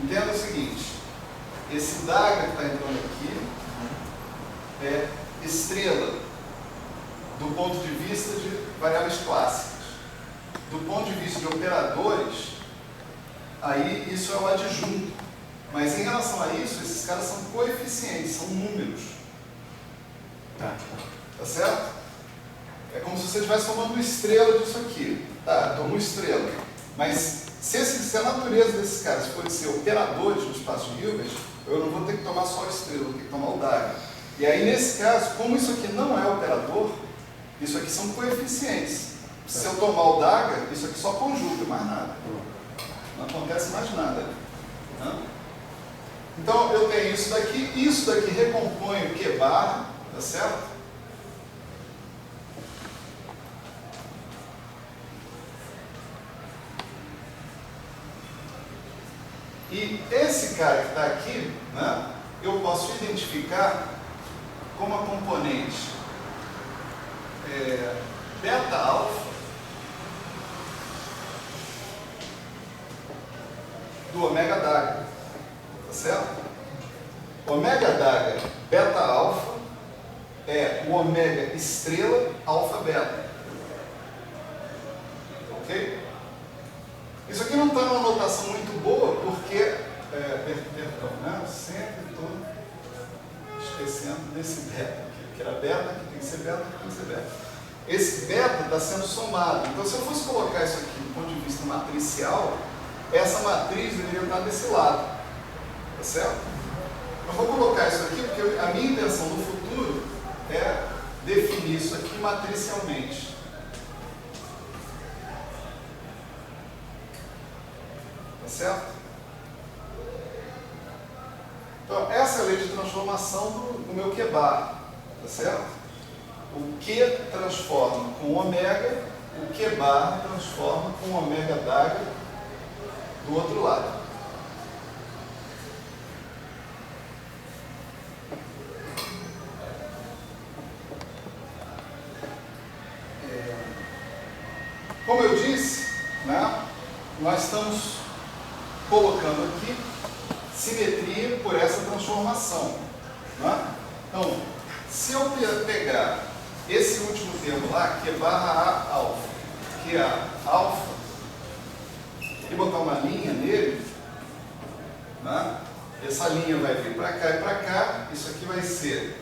Speaker 1: Entenda o seguinte: esse Dagger que está entrando aqui é estrela do ponto de vista de variáveis clássicas. Do ponto de vista de operadores, aí isso é o adjunto. Mas em relação a isso, esses caras são coeficientes, são números.
Speaker 2: Tá.
Speaker 1: Tá certo? É como se você estivesse tomando uma estrela disso aqui. Tá, toma uma estrela. Mas se a natureza desses caras for ser operadores no espaço de Hilbert, eu não vou ter que tomar só a estrela, eu vou ter que tomar o Dagger. E aí, nesse caso, como isso aqui não é operador, isso aqui são coeficientes. Se eu tomar o Dagger, isso aqui só conjuga, mais nada. Não acontece mais nada. Né? Então, eu tenho isso daqui recompõe o Q bar, tá certo? E esse cara que está aqui, né, eu posso identificar como a componente beta-alfa do ômega Dagger, tá certo? Ômega Dagger beta-alfa é o ômega estrela alfa-beta, ok? Isso aqui não está numa notação muito boa, porque, perdão, né? Sempre estou esquecendo desse beta aqui, que era beta, que tem que ser beta, que tem que ser beta. Esse beta está sendo somado. Então, se eu fosse colocar isso aqui do ponto de vista matricial, essa matriz deveria estar desse lado, tá certo? Eu vou colocar isso aqui porque a minha intenção no futuro é definir isso aqui matricialmente. Tá certo? Então, essa é a lei de transformação do meu Q bar, tá certo? O Q transforma com ômega, o Q bar transforma com ômega Dagger do outro lado. Como eu disse, né, nós estamos colocando aqui simetria por essa transformação. Né? Então, se eu pegar esse último termo lá, que é barra A alfa, que é alfa, e botar uma linha nele, né? Essa linha vai vir para cá e para cá, isso aqui vai ser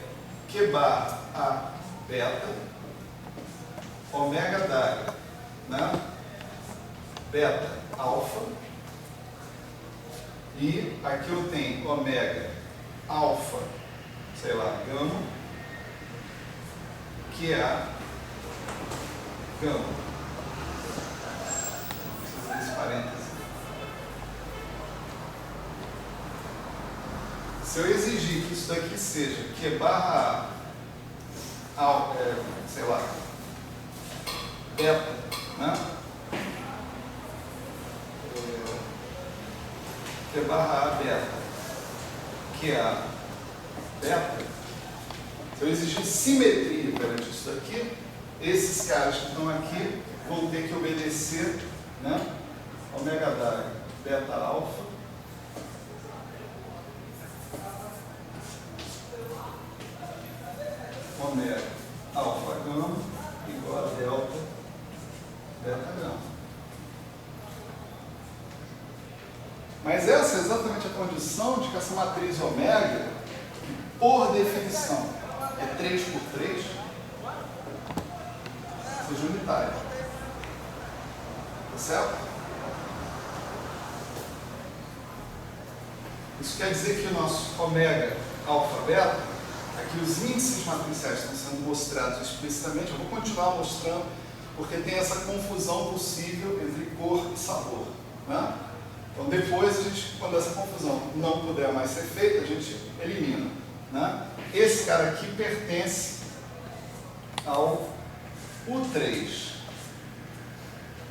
Speaker 1: Q barra A beta, ômega Dagger, né? Beta alfa, e aqui eu tenho ômega alfa, sei lá, gama, que é gama. Preciso fazer esse parênteses. Se eu exigir que isso daqui seja Q barra A, sei lá, beta, né? Q barra A beta, que é a beta, se eu exigir simetria perante isso daqui, esses caras que estão aqui vão ter que obedecer, né? Ômega Dagger beta alfa, ômega alfa gama igual a delta beta gama. Mas essa é exatamente a condição de que essa matriz ômega, que por definição é 3 por 3, seja unitária. Tá certo? Isso quer dizer que o nosso ômega alfa beta, aqui os índices matriciais estão sendo mostrados explicitamente, eu vou continuar mostrando, porque tem essa confusão possível entre cor e sabor. Né? Então, depois, quando essa confusão não puder mais ser feita, a gente elimina. Né? Esse cara aqui pertence ao U3.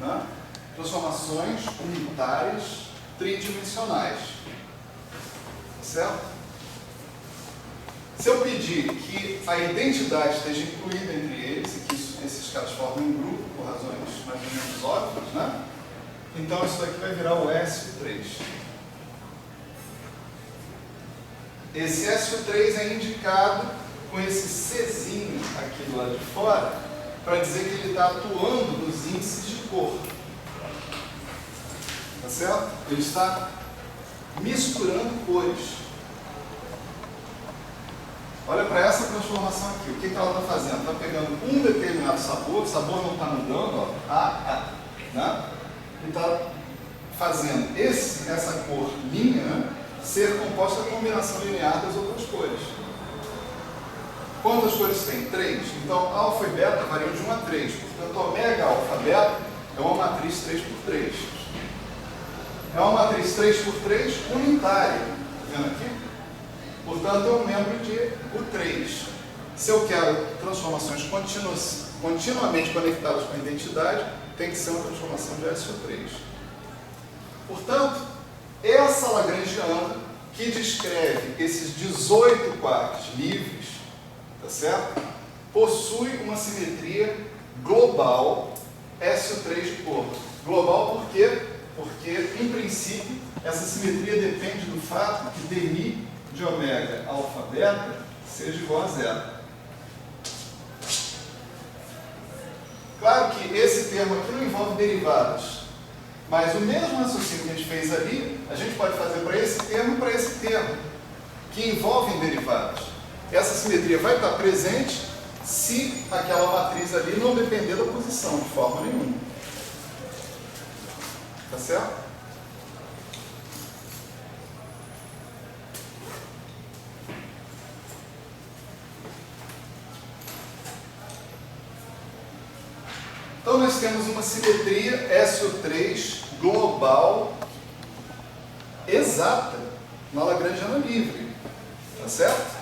Speaker 1: Né? Transformações unitárias tridimensionais. Certo? Se eu pedir que a identidade esteja incluída entre eles, e que esses caras formem um grupo, por razões mais ou menos óbvias, né? Então isso daqui vai virar o SU3. Esse SU3 é indicado com esse Czinho aqui do lado de fora, para dizer que ele está atuando nos índices de cor. Tá certo? Ele está misturando cores. Olha para essa transformação aqui. O que ela está fazendo? Está pegando um determinado sabor, o sabor não está mudando, ó, né? E está fazendo essa cor linha, né, ser composta da combinação linear das outras cores. Quantas cores tem? 3. Então, alfa e beta variam de 1 a 3. Portanto, ômega, alfa, beta é uma matriz 3x3. É uma matriz 3x3 unitária. Está vendo aqui? Portanto, é um membro de U3. Se eu quero transformações continuamente conectadas com a identidade, tem que ser uma transformação de SO3. Portanto, essa lagrangiana que descreve esses 18 quarks livres, tá certo? Possui uma simetria global SO3 de cor. Global por quê? Porque, em princípio, essa simetria depende do fato que dmi de ômega alfa beta seja igual a 0. Claro que esse termo aqui não envolve derivadas, mas o mesmo raciocínio que a gente fez ali, a gente pode fazer para esse termo e para esse termo, que envolvem derivadas. Essa simetria vai estar presente se aquela matriz ali não depender da posição, de forma nenhuma. Tá certo? Então, nós temos uma simetria SO3 global exata na lagrangiana livre. Tá certo?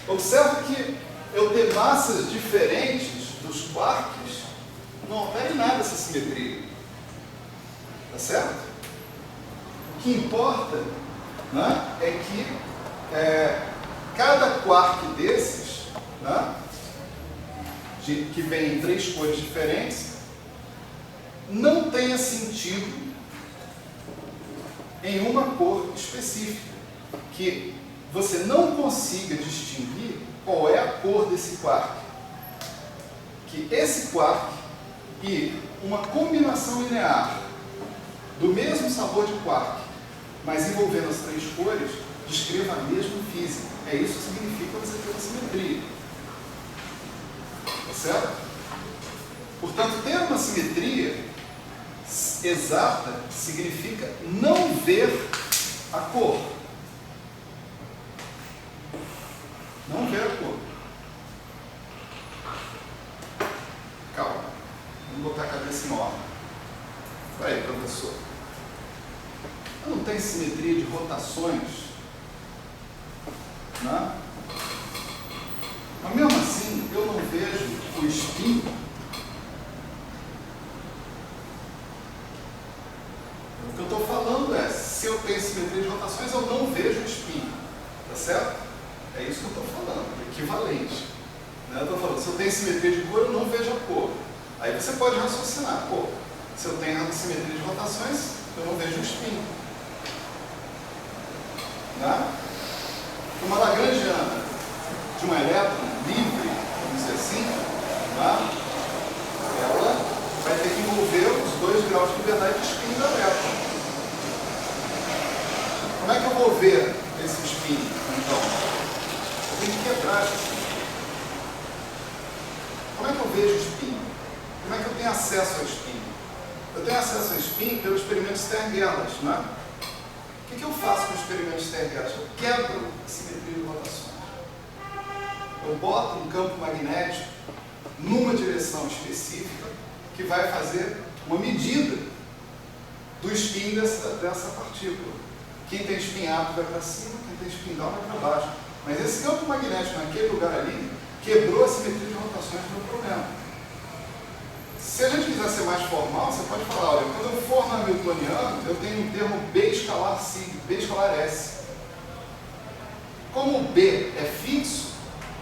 Speaker 1: Observe que eu ter massas diferentes dos quarks não altera em nada essa simetria. Tá certo? O que importa, né, é que cada quark desses, né, que vem em 3 cores diferentes, não tenha sentido em uma cor específica, que você não consiga distinguir qual é a cor desse quark. Que esse quark e uma combinação linear do mesmo sabor de quark, mas envolvendo as 3 cores, descreva a mesma física. É isso que significa você ter uma simetria. Tá certo? Portanto, ter uma simetria exata significa não ver a cor. Não ver a cor. Calma. Vamos botar a cabeça em ordem. Vai aí, professor. Não tem simetria de rotações, né? Mas mesmo assim, eu não vejo o spin. O que eu estou falando é, se eu tenho simetria de rotações, eu não vejo o spin. Tá certo? É isso que eu estou falando, equivalente. Né? Eu estou falando, se eu tenho simetria de cor, eu não vejo a cor. Aí você pode raciocinar, pô, se eu tenho simetria de rotações, eu não vejo o spin. Né? Uma lagrangiana de um elétron livre, vamos dizer assim, né? Ela vai ter que envolver os 2 graus de liberdade de spin do elétron. Como é que eu vou ver esse spin, então? Eu tenho que quebrar esse spin. Como é que eu vejo o spin? Como é que eu tenho acesso ao spin? Eu tenho acesso ao spin pelo experimento Stern-Gerlach, né? O que eu faço com o experimento Stern-Gerlach? Eu quebro a simetria de rotações. Eu boto um campo magnético numa direção específica que vai fazer uma medida do spin dessa partícula. Quem tem spin up vai para cima, quem tem spin down vai para baixo. Mas esse campo magnético naquele lugar ali quebrou a simetria de rotações do meu problema. Se a gente quiser ser mais formal, você pode falar, olha, quando eu for no hamiltoniano, eu tenho um termo B escalar sig, B escalar S. Como o B é fixo,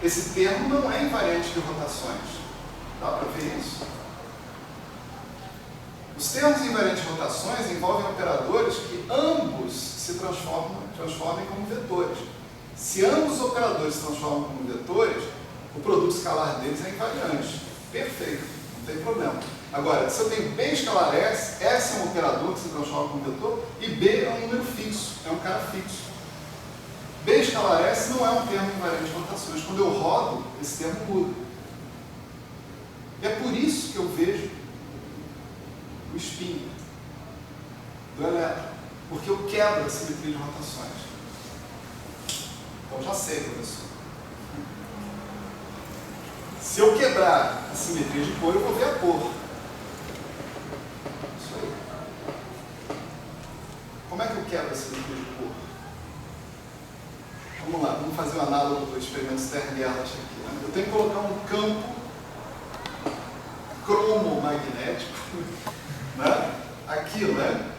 Speaker 1: esse termo não é invariante de rotações. Dá para ver isso? Os termos invariantes de rotações envolvem operadores que ambos se transformem como vetores. Se ambos os operadores se transformam como vetores, o produto escalar deles é invariante. Perfeito, não tem problema. Agora, se eu tenho B escalar S, S é um operador que se transforma como vetor, e B é um número fixo, é um cara fixo. B escalar S não é um termo invariante de rotações. Quando eu rodo, esse termo muda. E é por isso que eu vejo o spin do elétron, porque eu quebro a simetria de rotações. Então já sei, professor. Se eu quebrar a simetria de cor, eu vou ver a cor. Isso aí. Como é que eu quebro a simetria de cor? Vamos lá, vamos fazer um análogo do experimento Stern-Gerlach aqui. Né? Eu tenho que colocar um campo cromomagnético, né? Aqui, né?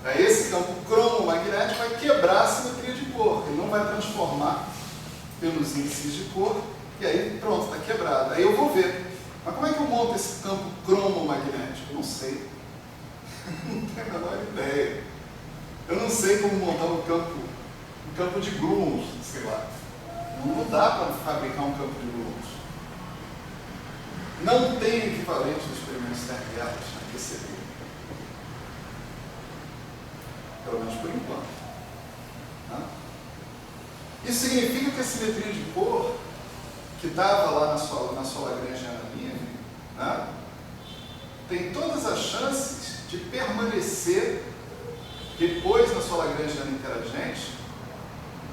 Speaker 1: Aí esse campo cromomagnético vai quebrar a simetria de cor. Ele não vai transformar pelos índices de cor. E aí, pronto, está quebrado. Aí eu vou ver. Mas como é que eu monto esse campo cromomagnético? Eu não sei. Não tenho a menor ideia. Eu não sei como montar um campo de grumos, sei lá. Não dá para fabricar um campo de grumos. Não tem equivalente do experimento Stern-Gerlach na QCD. Pelo menos por enquanto. Tá? Isso significa que a simetria de cor que estava lá na sua lagrangiana livre, né, tem todas as chances de permanecer depois na sua lagrangiana interagente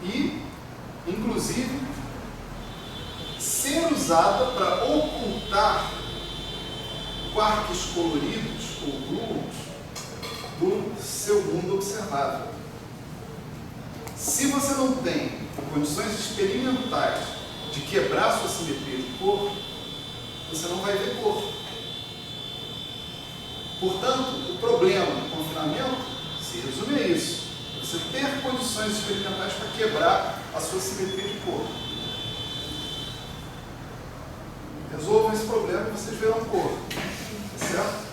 Speaker 1: e, inclusive, ser usada para ocultar quarks coloridos ou gluons do seu mundo observável. Se você não tem condições experimentais de quebrar sua simetria de cor, você não vai ver cor. Portanto, o problema do confinamento se resume a isso. Você ter condições experimentais para quebrar a sua simetria de cor. Resolvam esse problema e vocês verão cor. Tá certo?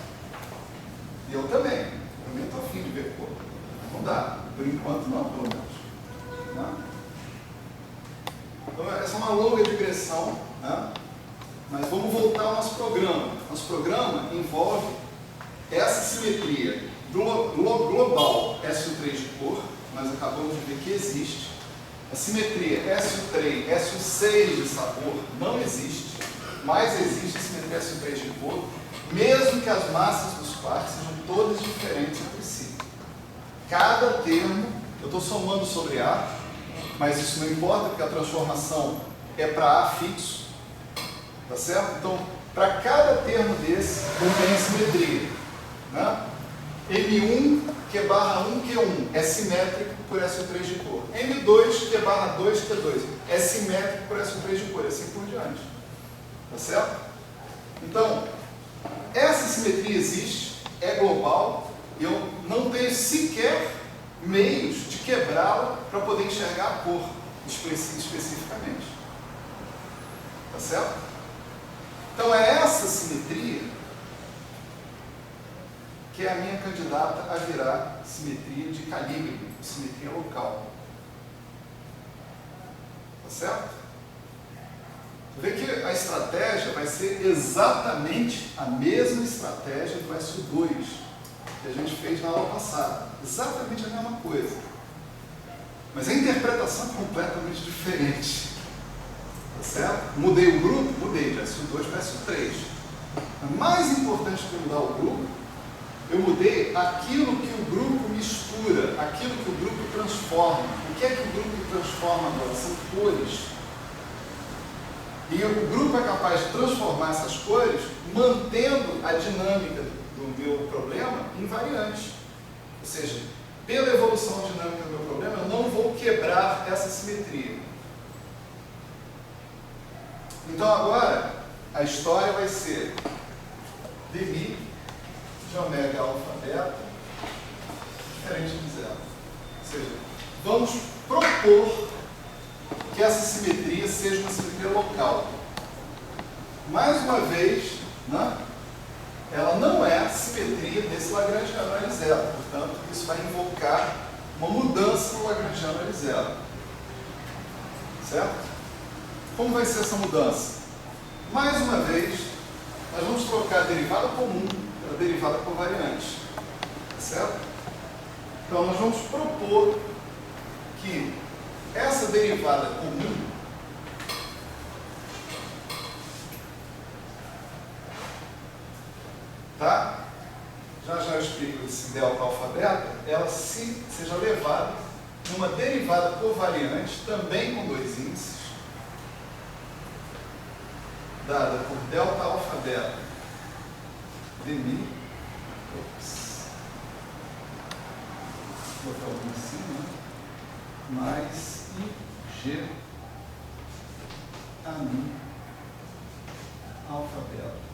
Speaker 1: E eu também. Eu estou afim de ver cor. Não dá. Por enquanto não, pelo menos. Não? Então, essa é uma longa digressão, né? Mas vamos voltar ao nosso programa. Nosso programa envolve essa simetria global SU3 de cor, nós acabamos de ver que existe. A simetria SU3, SU6 de sabor não existe, mas existe a simetria SU3 de cor, mesmo que as massas dos quarks sejam todas diferentes entre si. Cada termo, eu estou somando sobre A, mas isso não importa, porque a transformação é para A fixo, tá certo? Então, para cada termo desse, contém simetria, né? M1 Q barra 1 Q1 é simétrico por SO3 de cor. M2 Q barra 2 Q2 é simétrico por SO3 de cor, assim por diante, tá certo? Então, essa simetria existe, é global, e eu não tenho sequer meios de quebrá-la para poder enxergar a cor especificamente. Tá certo? Então é essa simetria que é a minha candidata a virar simetria de calibre, simetria local. Tá certo? Vê que a estratégia vai ser exatamente a mesma estratégia do SU2 que a gente fez na aula passada. Exatamente a mesma coisa. Mas a interpretação é completamente diferente. Tá certo? Mudei o grupo? Mudei de SU2 para SU3. Mas mais importante que mudar o grupo, eu mudei aquilo que o grupo mistura, aquilo que o grupo transforma. O que é que o grupo transforma agora? São cores. E o grupo é capaz de transformar essas cores mantendo a dinâmica do meu problema invariante. Ou seja, pela evolução dinâmica do meu problema, eu não vou quebrar essa simetria. Então agora, a história vai ser dmi de ômega alfa beta diferente de zero. Ou seja, vamos propor que essa simetria seja uma simetria local. Mais uma vez, né, ela não é a simetria desse lagrangiano L zero, portanto, isso vai invocar uma mudança no lagrangiano L zero. Certo? Como vai ser essa mudança? Mais uma vez, nós vamos trocar a derivada comum pela derivada covariante. Certo? Então, nós vamos propor que essa derivada comum tá? Já eu explico esse delta alfa beta, ela seja levada numa derivada covariante, também com dois índices, dada por delta alfa beta dmi, vou botar um em cima, mais ig a mi alfa beta.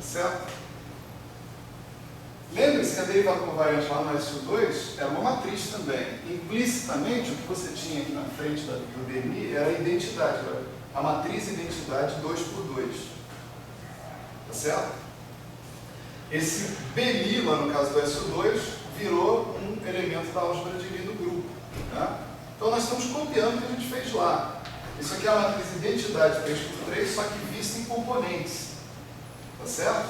Speaker 1: Certo? Lembre-se que a derivada covariante lá no SU2 era uma matriz também. Implicitamente, o que você tinha aqui na frente do DMI era a identidade, a matriz identidade 2 por 2. Tá certo? Esse BMI, lá no caso do SU2, virou um elemento da álgebra de Lie do grupo. Tá? Então nós estamos copiando o que a gente fez lá. Isso aqui é a matriz identidade 3 por 3, só que vista em componentes. Tá certo?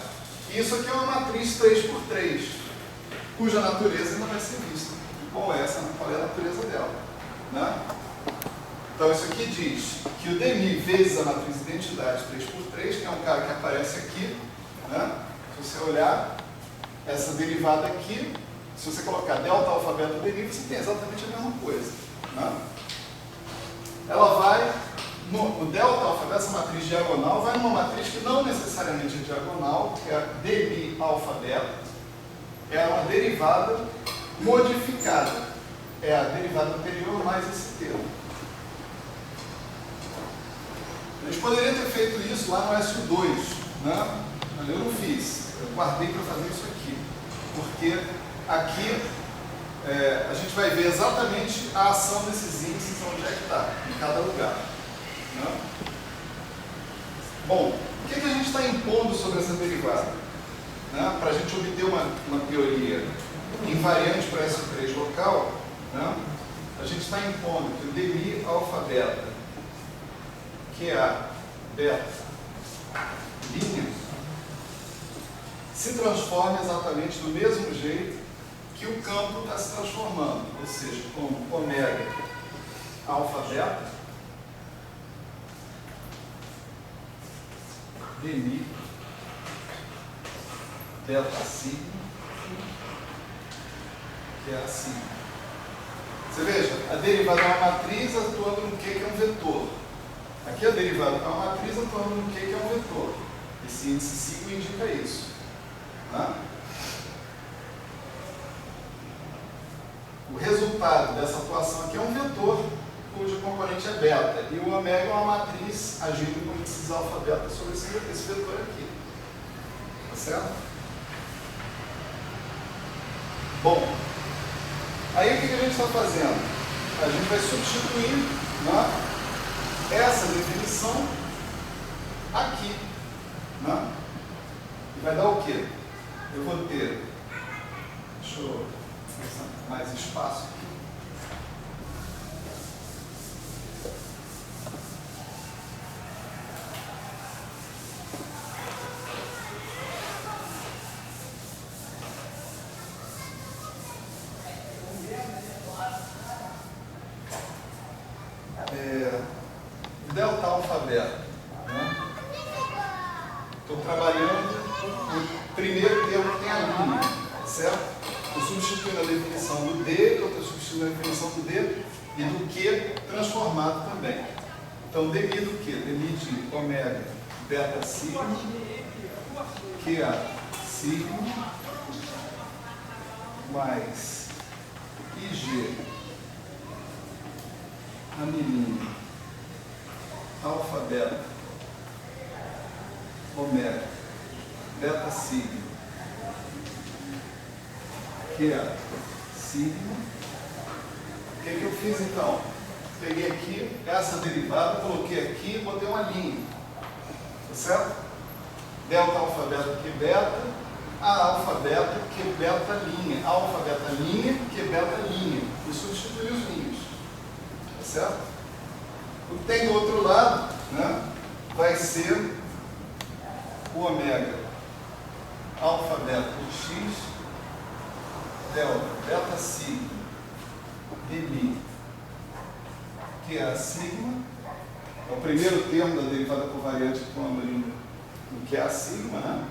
Speaker 1: E isso aqui é uma matriz 3 por 3, cuja natureza ainda vai ser vista. Qual é a natureza dela? Né? Então isso aqui diz que o DMI vezes a matriz identidade 3 por 3, que é um cara que aparece aqui, né? Se você olhar essa derivada aqui, se você colocar delta alfa beta DMI, você tem exatamente a mesma coisa. Né? Ela vai o delta alfa dessa matriz diagonal vai numa matriz que não necessariamente é diagonal, que é a dmi alfa beta. É uma derivada modificada. É a derivada anterior mais esse termo. A gente poderia ter feito isso lá no SU2, né? Mas eu não fiz. Eu guardei para fazer isso aqui. Porque aqui a gente vai ver exatamente a ação desses índices onde é que está, em cada lugar. Né? Bom, o que a gente está impondo sobre essa derivada? Né? Para a gente obter uma teoria invariante para SU3 local, né? A gente está impondo que o dmi alfa beta, que é a beta linha, se transforma exatamente do mesmo jeito que o campo está se transformando, ou seja, como ômega alfa beta dmi delta sigma, que é a sigma. Você veja, a derivada é uma matriz atuando no Q, que é um vetor. Aqui a derivada é uma matriz atuando no Q, que é um vetor. Esse índice sigma indica isso. Tá? O resultado dessa atuação aqui é um vetor cujo componente é beta. E o ômega é uma matriz agindo com índices alfa beta sobre esse vetor aqui. Tá certo? Bom, aí o que a gente está fazendo? A gente vai substituir, né, essa definição aqui. Né? E vai dar o quê? Eu vou ter, deixa eu mais espaço aqui. Delta alfa beta. Né? Estou trabalhando o primeiro termo que tem a linha, certo? Estou substituindo a definição do D, eu estou substituindo a definição do D e do Q transformado também. Então, dmi do Q? Dmi de ômega beta sigma, que é sigma mais IG a milinha alfa beta ômega beta sigma, que é sigma. O que eu fiz então? Peguei aqui essa derivada, coloquei aqui e botei uma linha. Tá certo? Delta alfa beta que beta, a alfa beta que beta linha, alfa beta linha que beta linha. E substituir os linhos. Tá certo? O que tem do outro lado, né, vai ser o ômega alfa beta de x delta, beta sigma, dmi, que é a sigma, é o primeiro termo da derivada covariante do que é a sigma, né?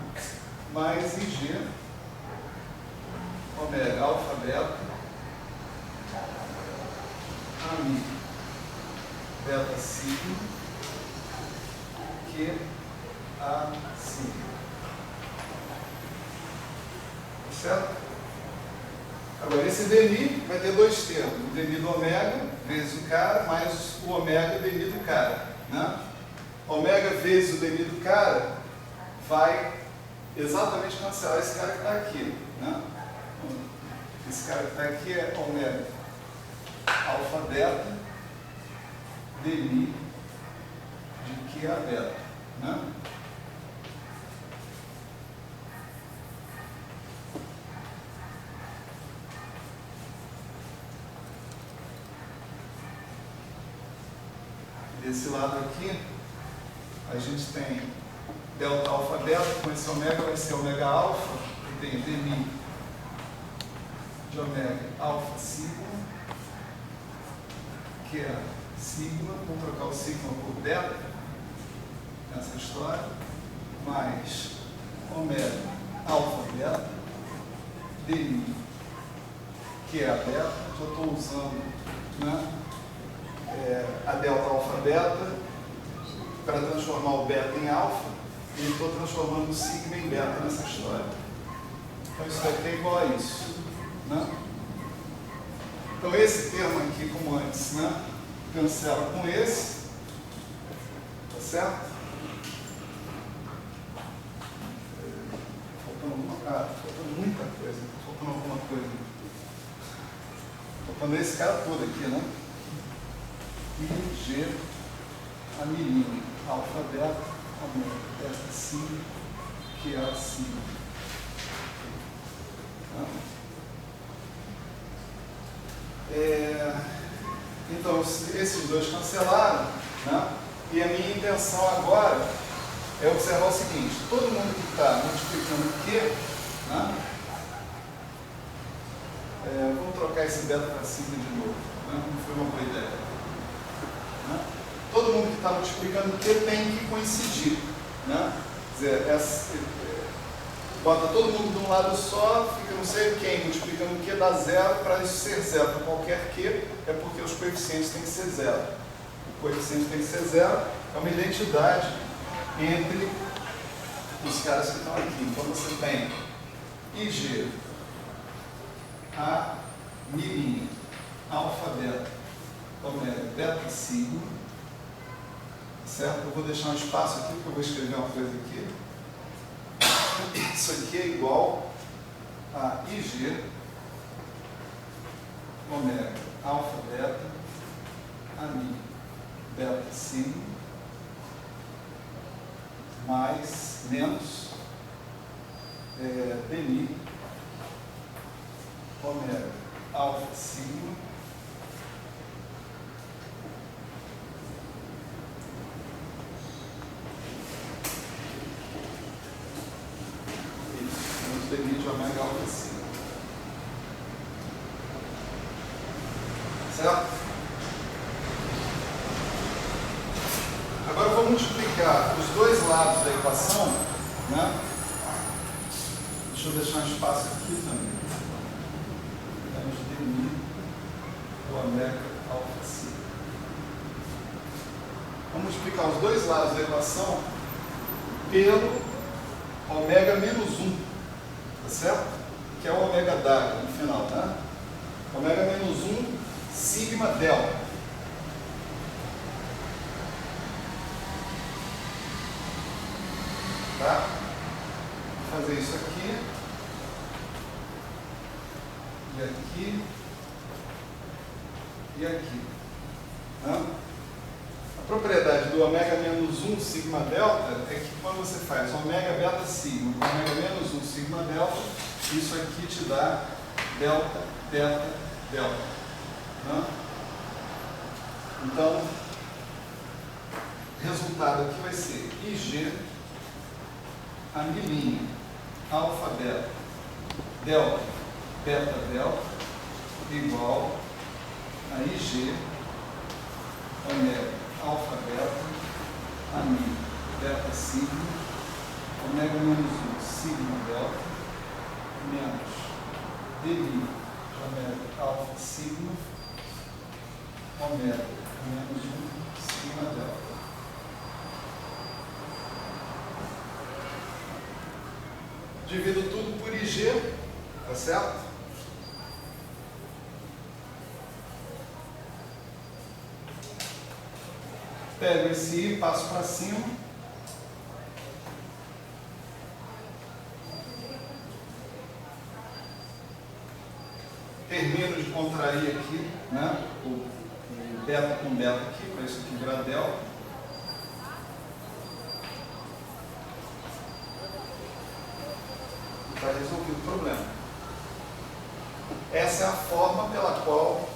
Speaker 1: Mais IG, ômega, alfa, beta, ami, beta sigma, que a sigma. Certo? Agora, esse dmi vai ter dois termos, o dmi do ômega vezes o cara, mais o ômega dmi do cara. Né? Ômega vezes o dmi do cara vai exatamente cancelar esse cara que está aqui. Né? Esse cara que está aqui é ômega alfa beta dmi de Q a beta. Né? Desse lado aqui, a gente tem delta alfa beta, com esse ômega vai ser ômega alfa, e tem dmi de ômega alfa sigma, que é sigma, vamos trocar o sigma por beta, nessa história, mais ômega alfa beta, dmi, que é a beta, já estou usando, né? A delta alfa beta para transformar o beta em alfa e estou transformando o sigma em beta nessa história. Então isso daqui é igual a isso. Né? Então esse termo aqui, como antes, né? Cancela com esse. Tá certo? Faltando muita coisa. Faltando alguma coisa. Faltando esse cara todo aqui, né? IG, a milínea, alfa, beta, ômega, beta, sigma, que é a sigma. Então, esses dois cancelaram, né? E a minha intenção agora é observar o seguinte: todo mundo que está multiplicando Q, né? Vamos trocar esse beta para sigma de novo, né? Não foi uma boa ideia. Todo mundo que está multiplicando Q tem que coincidir. Né? Quer dizer, bota todo mundo de um lado só, fica não sei quem multiplicando Q dá zero, para isso ser zero para qualquer Q, é porque os coeficientes têm que ser zero. O coeficiente tem que ser zero, é uma identidade entre os caras que estão aqui. Então você tem IG, a milínea, alfa, beta, ômega, beta, sigma, certo? Eu vou deixar um espaço aqui, porque eu vou escrever uma coisa aqui. Isso aqui é igual a IG, ômega, alfa, beta, ami, beta, sigma, mais, menos, dmi, ômega, alfa, sigma, dmi de ômega alfa sigma. Certo? Agora eu vou multiplicar os dois lados da equação, né? Deixa eu deixar um espaço aqui também. Temos dmi do ômega alfa sigma. Vamos multiplicar os dois lados da equação pelo ômega menos 1. Tá certo? Que é o ômega d'água no final, tá? Ômega menos 1, sigma delta. Tá? Vou fazer isso aqui. E aqui. E aqui. Tá? A propriedade do ômega menos 1 sigma delta é que quando você faz ômega beta sigma com ômega menos 1 sigma delta, isso aqui te dá delta, beta, delta. Né? Então, o resultado aqui vai ser IG, a milínea, alfa, beta, delta, beta delta igual a IG ômega alfa beta a mi beta sigma ômega menos 1 sigma delta menos dmi de ômega alfa sigma ômega menos 1 sigma delta. Divido tudo por IG, tá certo? Pego esse I, passo para cima. Termino de contrair aqui, né? O beta com beta aqui, para isso aqui virar delta. Está resolvido o problema. Essa é a forma pela qual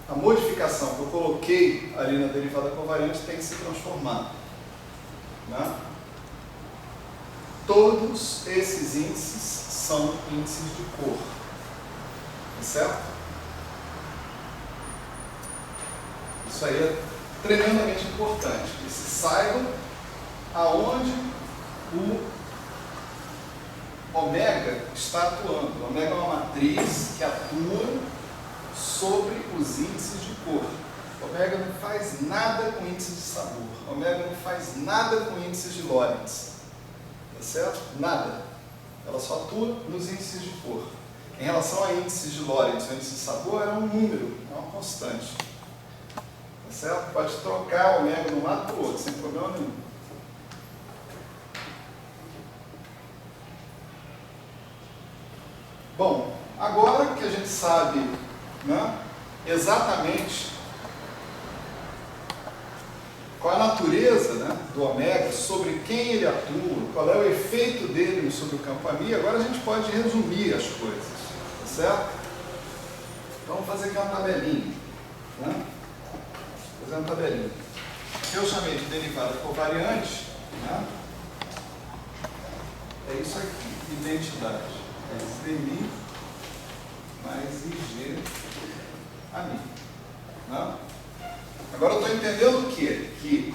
Speaker 1: a modificação que eu coloquei ali na derivada covariante tem que se transformar. Né? Todos esses índices são índices de cor. Certo? Isso aí é tremendamente importante, que se saiba aonde o ômega está atuando. O ômega é uma matriz que atua sobre os índices de cor. O ômega não faz nada com índices de sabor. O ômega não faz nada com índices de Lorentz. Tá certo? Nada. Ela só atua nos índices de cor. Em relação a índices de Lorentz, o índice de sabor é um número, é uma constante. Tá certo? Pode trocar o ômega de um lado para o outro, sem problema nenhum. Bom, agora que a gente sabe, né, exatamente qual é a natureza, né, do ômega, sobre quem ele atua, qual é o efeito dele sobre o campo AMI, agora a gente pode resumir as coisas, tá certo? Então vamos fazer aqui uma tabelinha. Né? Fazer uma tabelinha. Que eu chamei de derivada covariante, né? É isso aqui, identidade. É dmi mais ig AMI. Né? Agora eu estou entendendo o quê? Que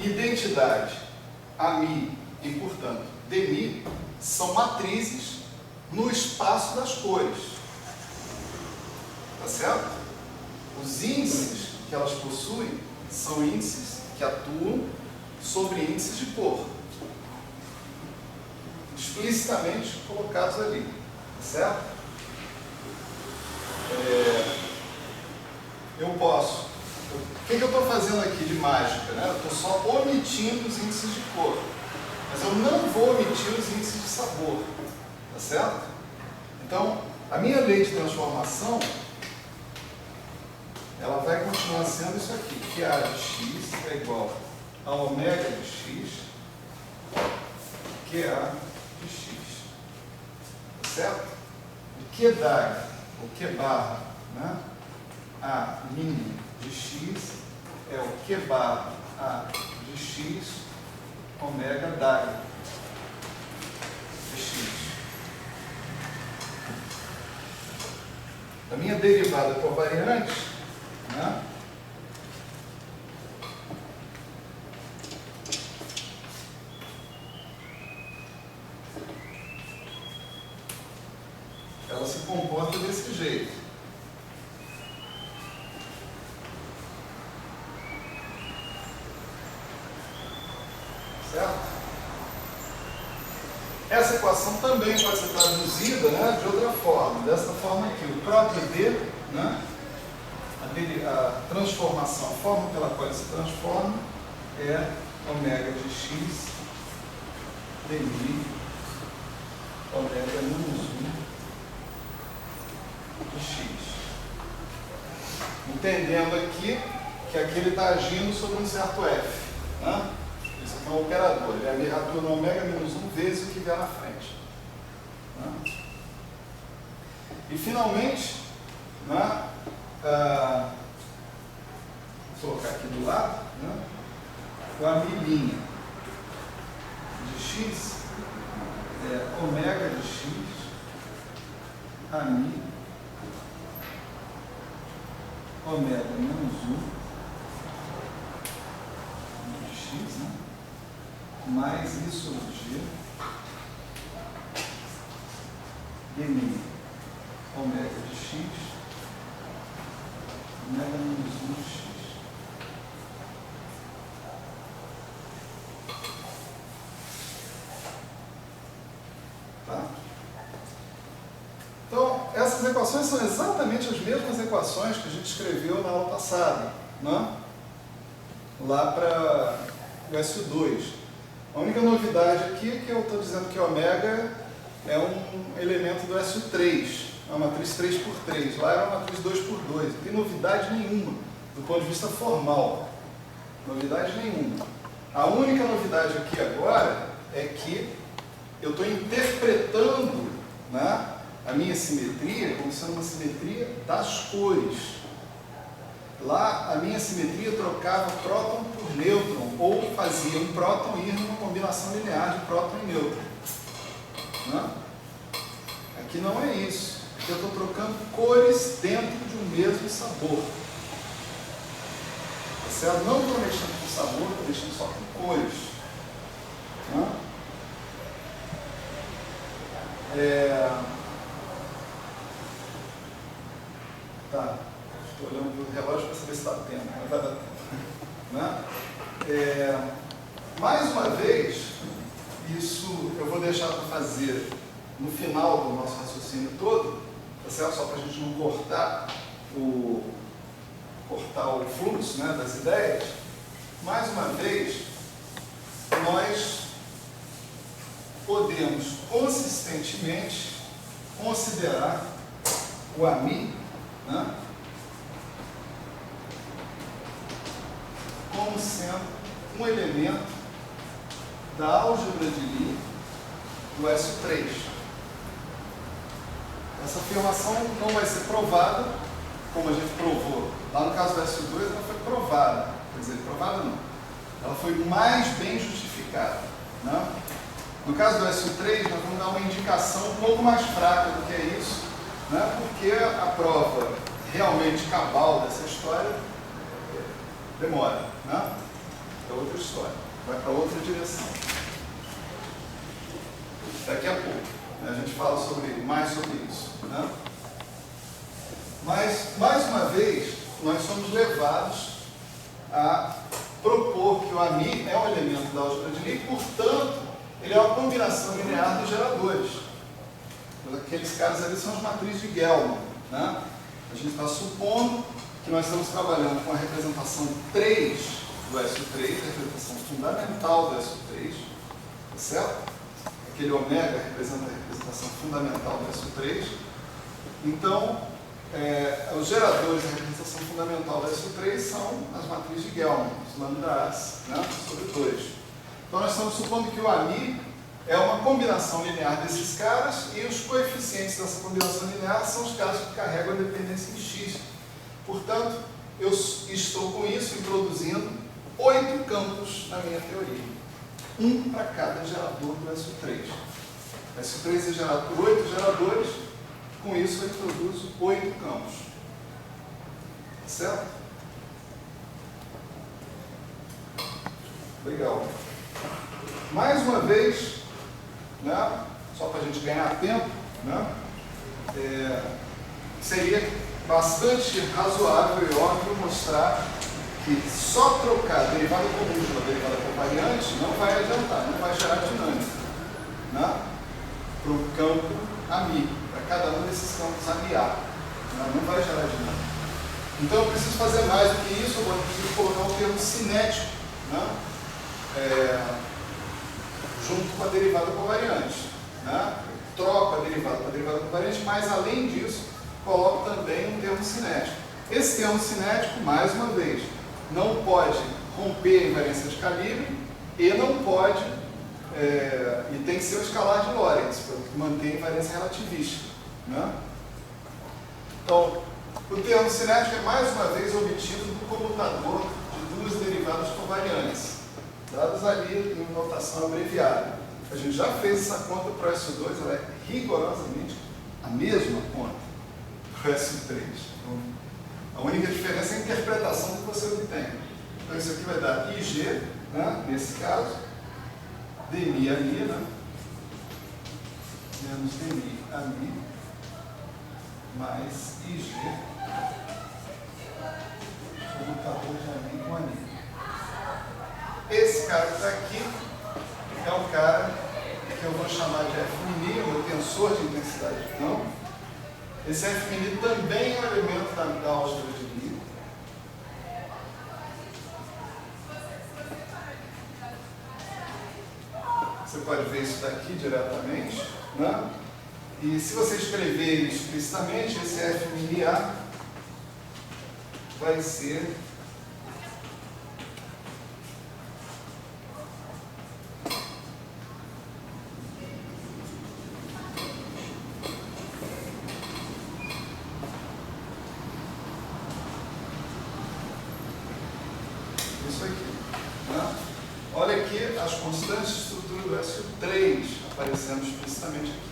Speaker 1: identidade, AMI e, portanto, dmi são matrizes no espaço das cores. Tá certo? Os índices que elas possuem são índices que atuam sobre índices de cor. Explicitamente colocados ali. Tá certo? Eu posso. O que eu estou fazendo aqui de mágica? Né? Eu estou só omitindo os índices de cor. Mas eu não vou omitir os índices de sabor. Tá certo? Então, a minha lei de transformação, ela vai continuar sendo isso aqui. Que A de x é igual a ômega de x, que A de x. Tá certo? O que dá, o que barra, né? A min de x é o que barra A de x ômega d'H de x. A minha derivada covariante, né? Ela se comporta desse jeito. Certo? Essa equação também pode ser traduzida, né, de outra forma, dessa forma aqui. O próprio D, né, a transformação, a forma pela qual ele se transforma é ômega de x dmi ômega menos 1 de x. Entendendo aqui que aqui ele está agindo sobre um certo f. Né? Isso aqui é um operador, ele atua no ômega menos 1 vezes o que vier na frente. Né? E finalmente, né, vou colocar aqui do lado, né, a milinha de x é ômega AMI ômega menos 1 de x, né? Mais I sobre G dmi ômega de x ômega menos 1 de x. Tá? Então, essas equações são exatamente as mesmas equações que a gente escreveu na aula passada, né? Lá para o SU2. A única novidade aqui é que eu estou dizendo que ômega é um elemento do SU3, é uma matriz 3x3, lá era uma matriz 2x2, não tem novidade nenhuma do ponto de vista formal, novidade nenhuma. A única novidade aqui agora é que eu estou interpretando, né, a minha simetria como sendo uma simetria das cores. Lá a minha simetria trocava próton por nêutron, ou fazia um próton ir numa combinação linear de próton e nêutron. Né? Aqui não é isso. Aqui eu estou trocando cores dentro de um mesmo sabor. Tá certo? Não estou mexendo com sabor, estou mexendo só com cores. Né? Tá. Estou olhando para o relógio para saber se está tempo, mas vai dar tempo. Né? Mais uma vez, isso eu vou deixar para fazer no final do nosso raciocínio todo, tá certo? Só para a gente não cortar o fluxo, né, das ideias. Mais uma vez, nós podemos consistentemente considerar o AMI, né, como sendo um elemento da álgebra de Lie do SU3. Essa afirmação não vai ser provada, como a gente provou. Lá no caso do SU2, ela foi provada. Quer dizer, provada não. Ela foi mais bem justificada. Né? No caso do SU3, nós vamos dar uma indicação um pouco mais fraca do que é isso, né? Porque a prova realmente cabal dessa história demora. Né? É outra história. Vai para outra direção. Daqui a pouco, né, a gente fala mais sobre isso. Né? Mas, mais uma vez, nós somos levados a propor que o AMI é um elemento da álgebra de Lie, portanto, ele é uma combinação linear dos geradores. Aqueles caras ali são as matrizes de Gell-Mann. Né? A gente está supondo que nós estamos trabalhando com a representação 3 do SU3, a representação fundamental do SU3, tá certo? Aquele ômega representa a representação fundamental do SU3. Então, os geradores da representação fundamental do SU3 são as matrizes de Gell-Mann, os lambdas, né, sobre 2. Então, nós estamos supondo que o AMI é uma combinação linear desses caras e os coeficientes dessa combinação linear são os caras que carregam a dependência de x. Portanto, eu estou com isso introduzindo 8 campos na minha teoria. Um para cada gerador do SU3. O SU3 é gerado por 8 geradores, com isso eu introduzo 8 campos. Certo? Legal. Mais uma vez, né, só para a gente ganhar tempo, né, seria bastante razoável e óbvio mostrar que só trocar derivada comum de uma derivada covariante não vai adiantar, não vai gerar dinâmica, né, para o campo AMI, para cada um desses campos AMIA, né, não vai gerar dinâmica. Então eu preciso fazer mais do que isso, eu preciso colocar um termo cinético, né, junto com a derivada covariante. Né? Troco a derivada com a derivada covariante, mas além disso, coloco também um termo cinético. Esse termo cinético, mais uma vez, não pode romper a invariância de calibre e não pode, e tem que ser o escalar de Lorentz, para manter a invariância relativística. Né? Então, o termo cinético é mais uma vez obtido do comutador de duas derivadas covariantes, dadas ali em notação abreviada. A gente já fez essa conta para o SU2, ela é rigorosamente a mesma conta para o SU3. Então, a única diferença é a interpretação que você obtém. Então, isso aqui vai dar IG, né, nesse caso, DMI a Mi, né, menos DMI a Mi, mais IG, comutador de AMI com AMI. Esse cara que está aqui é o cara que eu vou chamar de F', o meu tensor de intensidade de campo. Esse F' também é um elemento da álgebra de Lie. Você pode ver isso daqui diretamente, né? E se você escrever ele explicitamente, esse F'(A) vai ser isso aqui, né? Olha aqui as constantes de estrutura do SU3 aparecendo explicitamente aqui.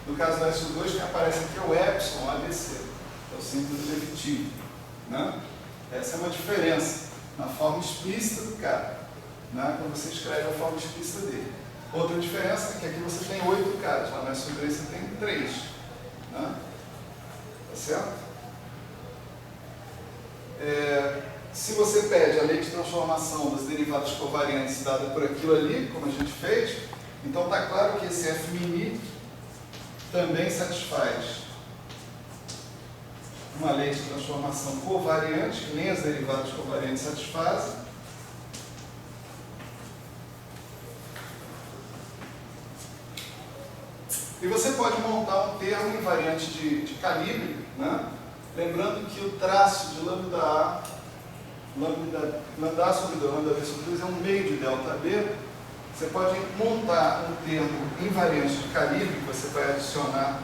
Speaker 1: No caso do SU2, quem aparece aqui é o epsilon ABC, é o símbolo derivativo, né? Essa é uma diferença na forma explícita do cara, né? Quando você escreve a forma explícita dele. Outra diferença é que aqui você tem 8 caras, lá no SU3 você tem 3, né? Tá certo? Se você pede a lei de transformação das derivadas covariantes dada por aquilo ali, como a gente fez, então está claro que esse F' também satisfaz uma lei de transformação covariante, que nem as derivadas covariantes satisfazem. E você pode montar um termo invariante de calibre, né? Lembrando que o traço de lambda A sobre 2, lambda B sobre 2 é um meio de delta B. Você pode montar um termo invariante de calibre que você vai adicionar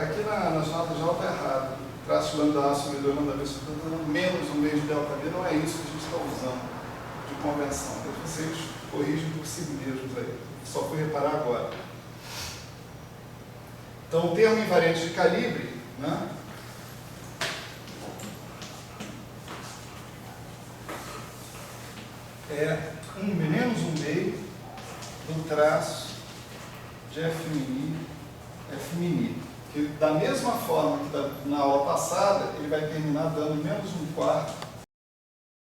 Speaker 1: aqui nas notas já está errado. Traço de lambda A sobre 2, lambda B sobre 2, menos um meio de delta B, não é isso que a gente está usando de convenção. Então vocês corrigem por si mesmos aí. Só fui reparar agora. Então o termo invariante de calibre, né? É menos um meio do traço de F', que da mesma forma que na aula passada, ele vai terminar dando menos um quarto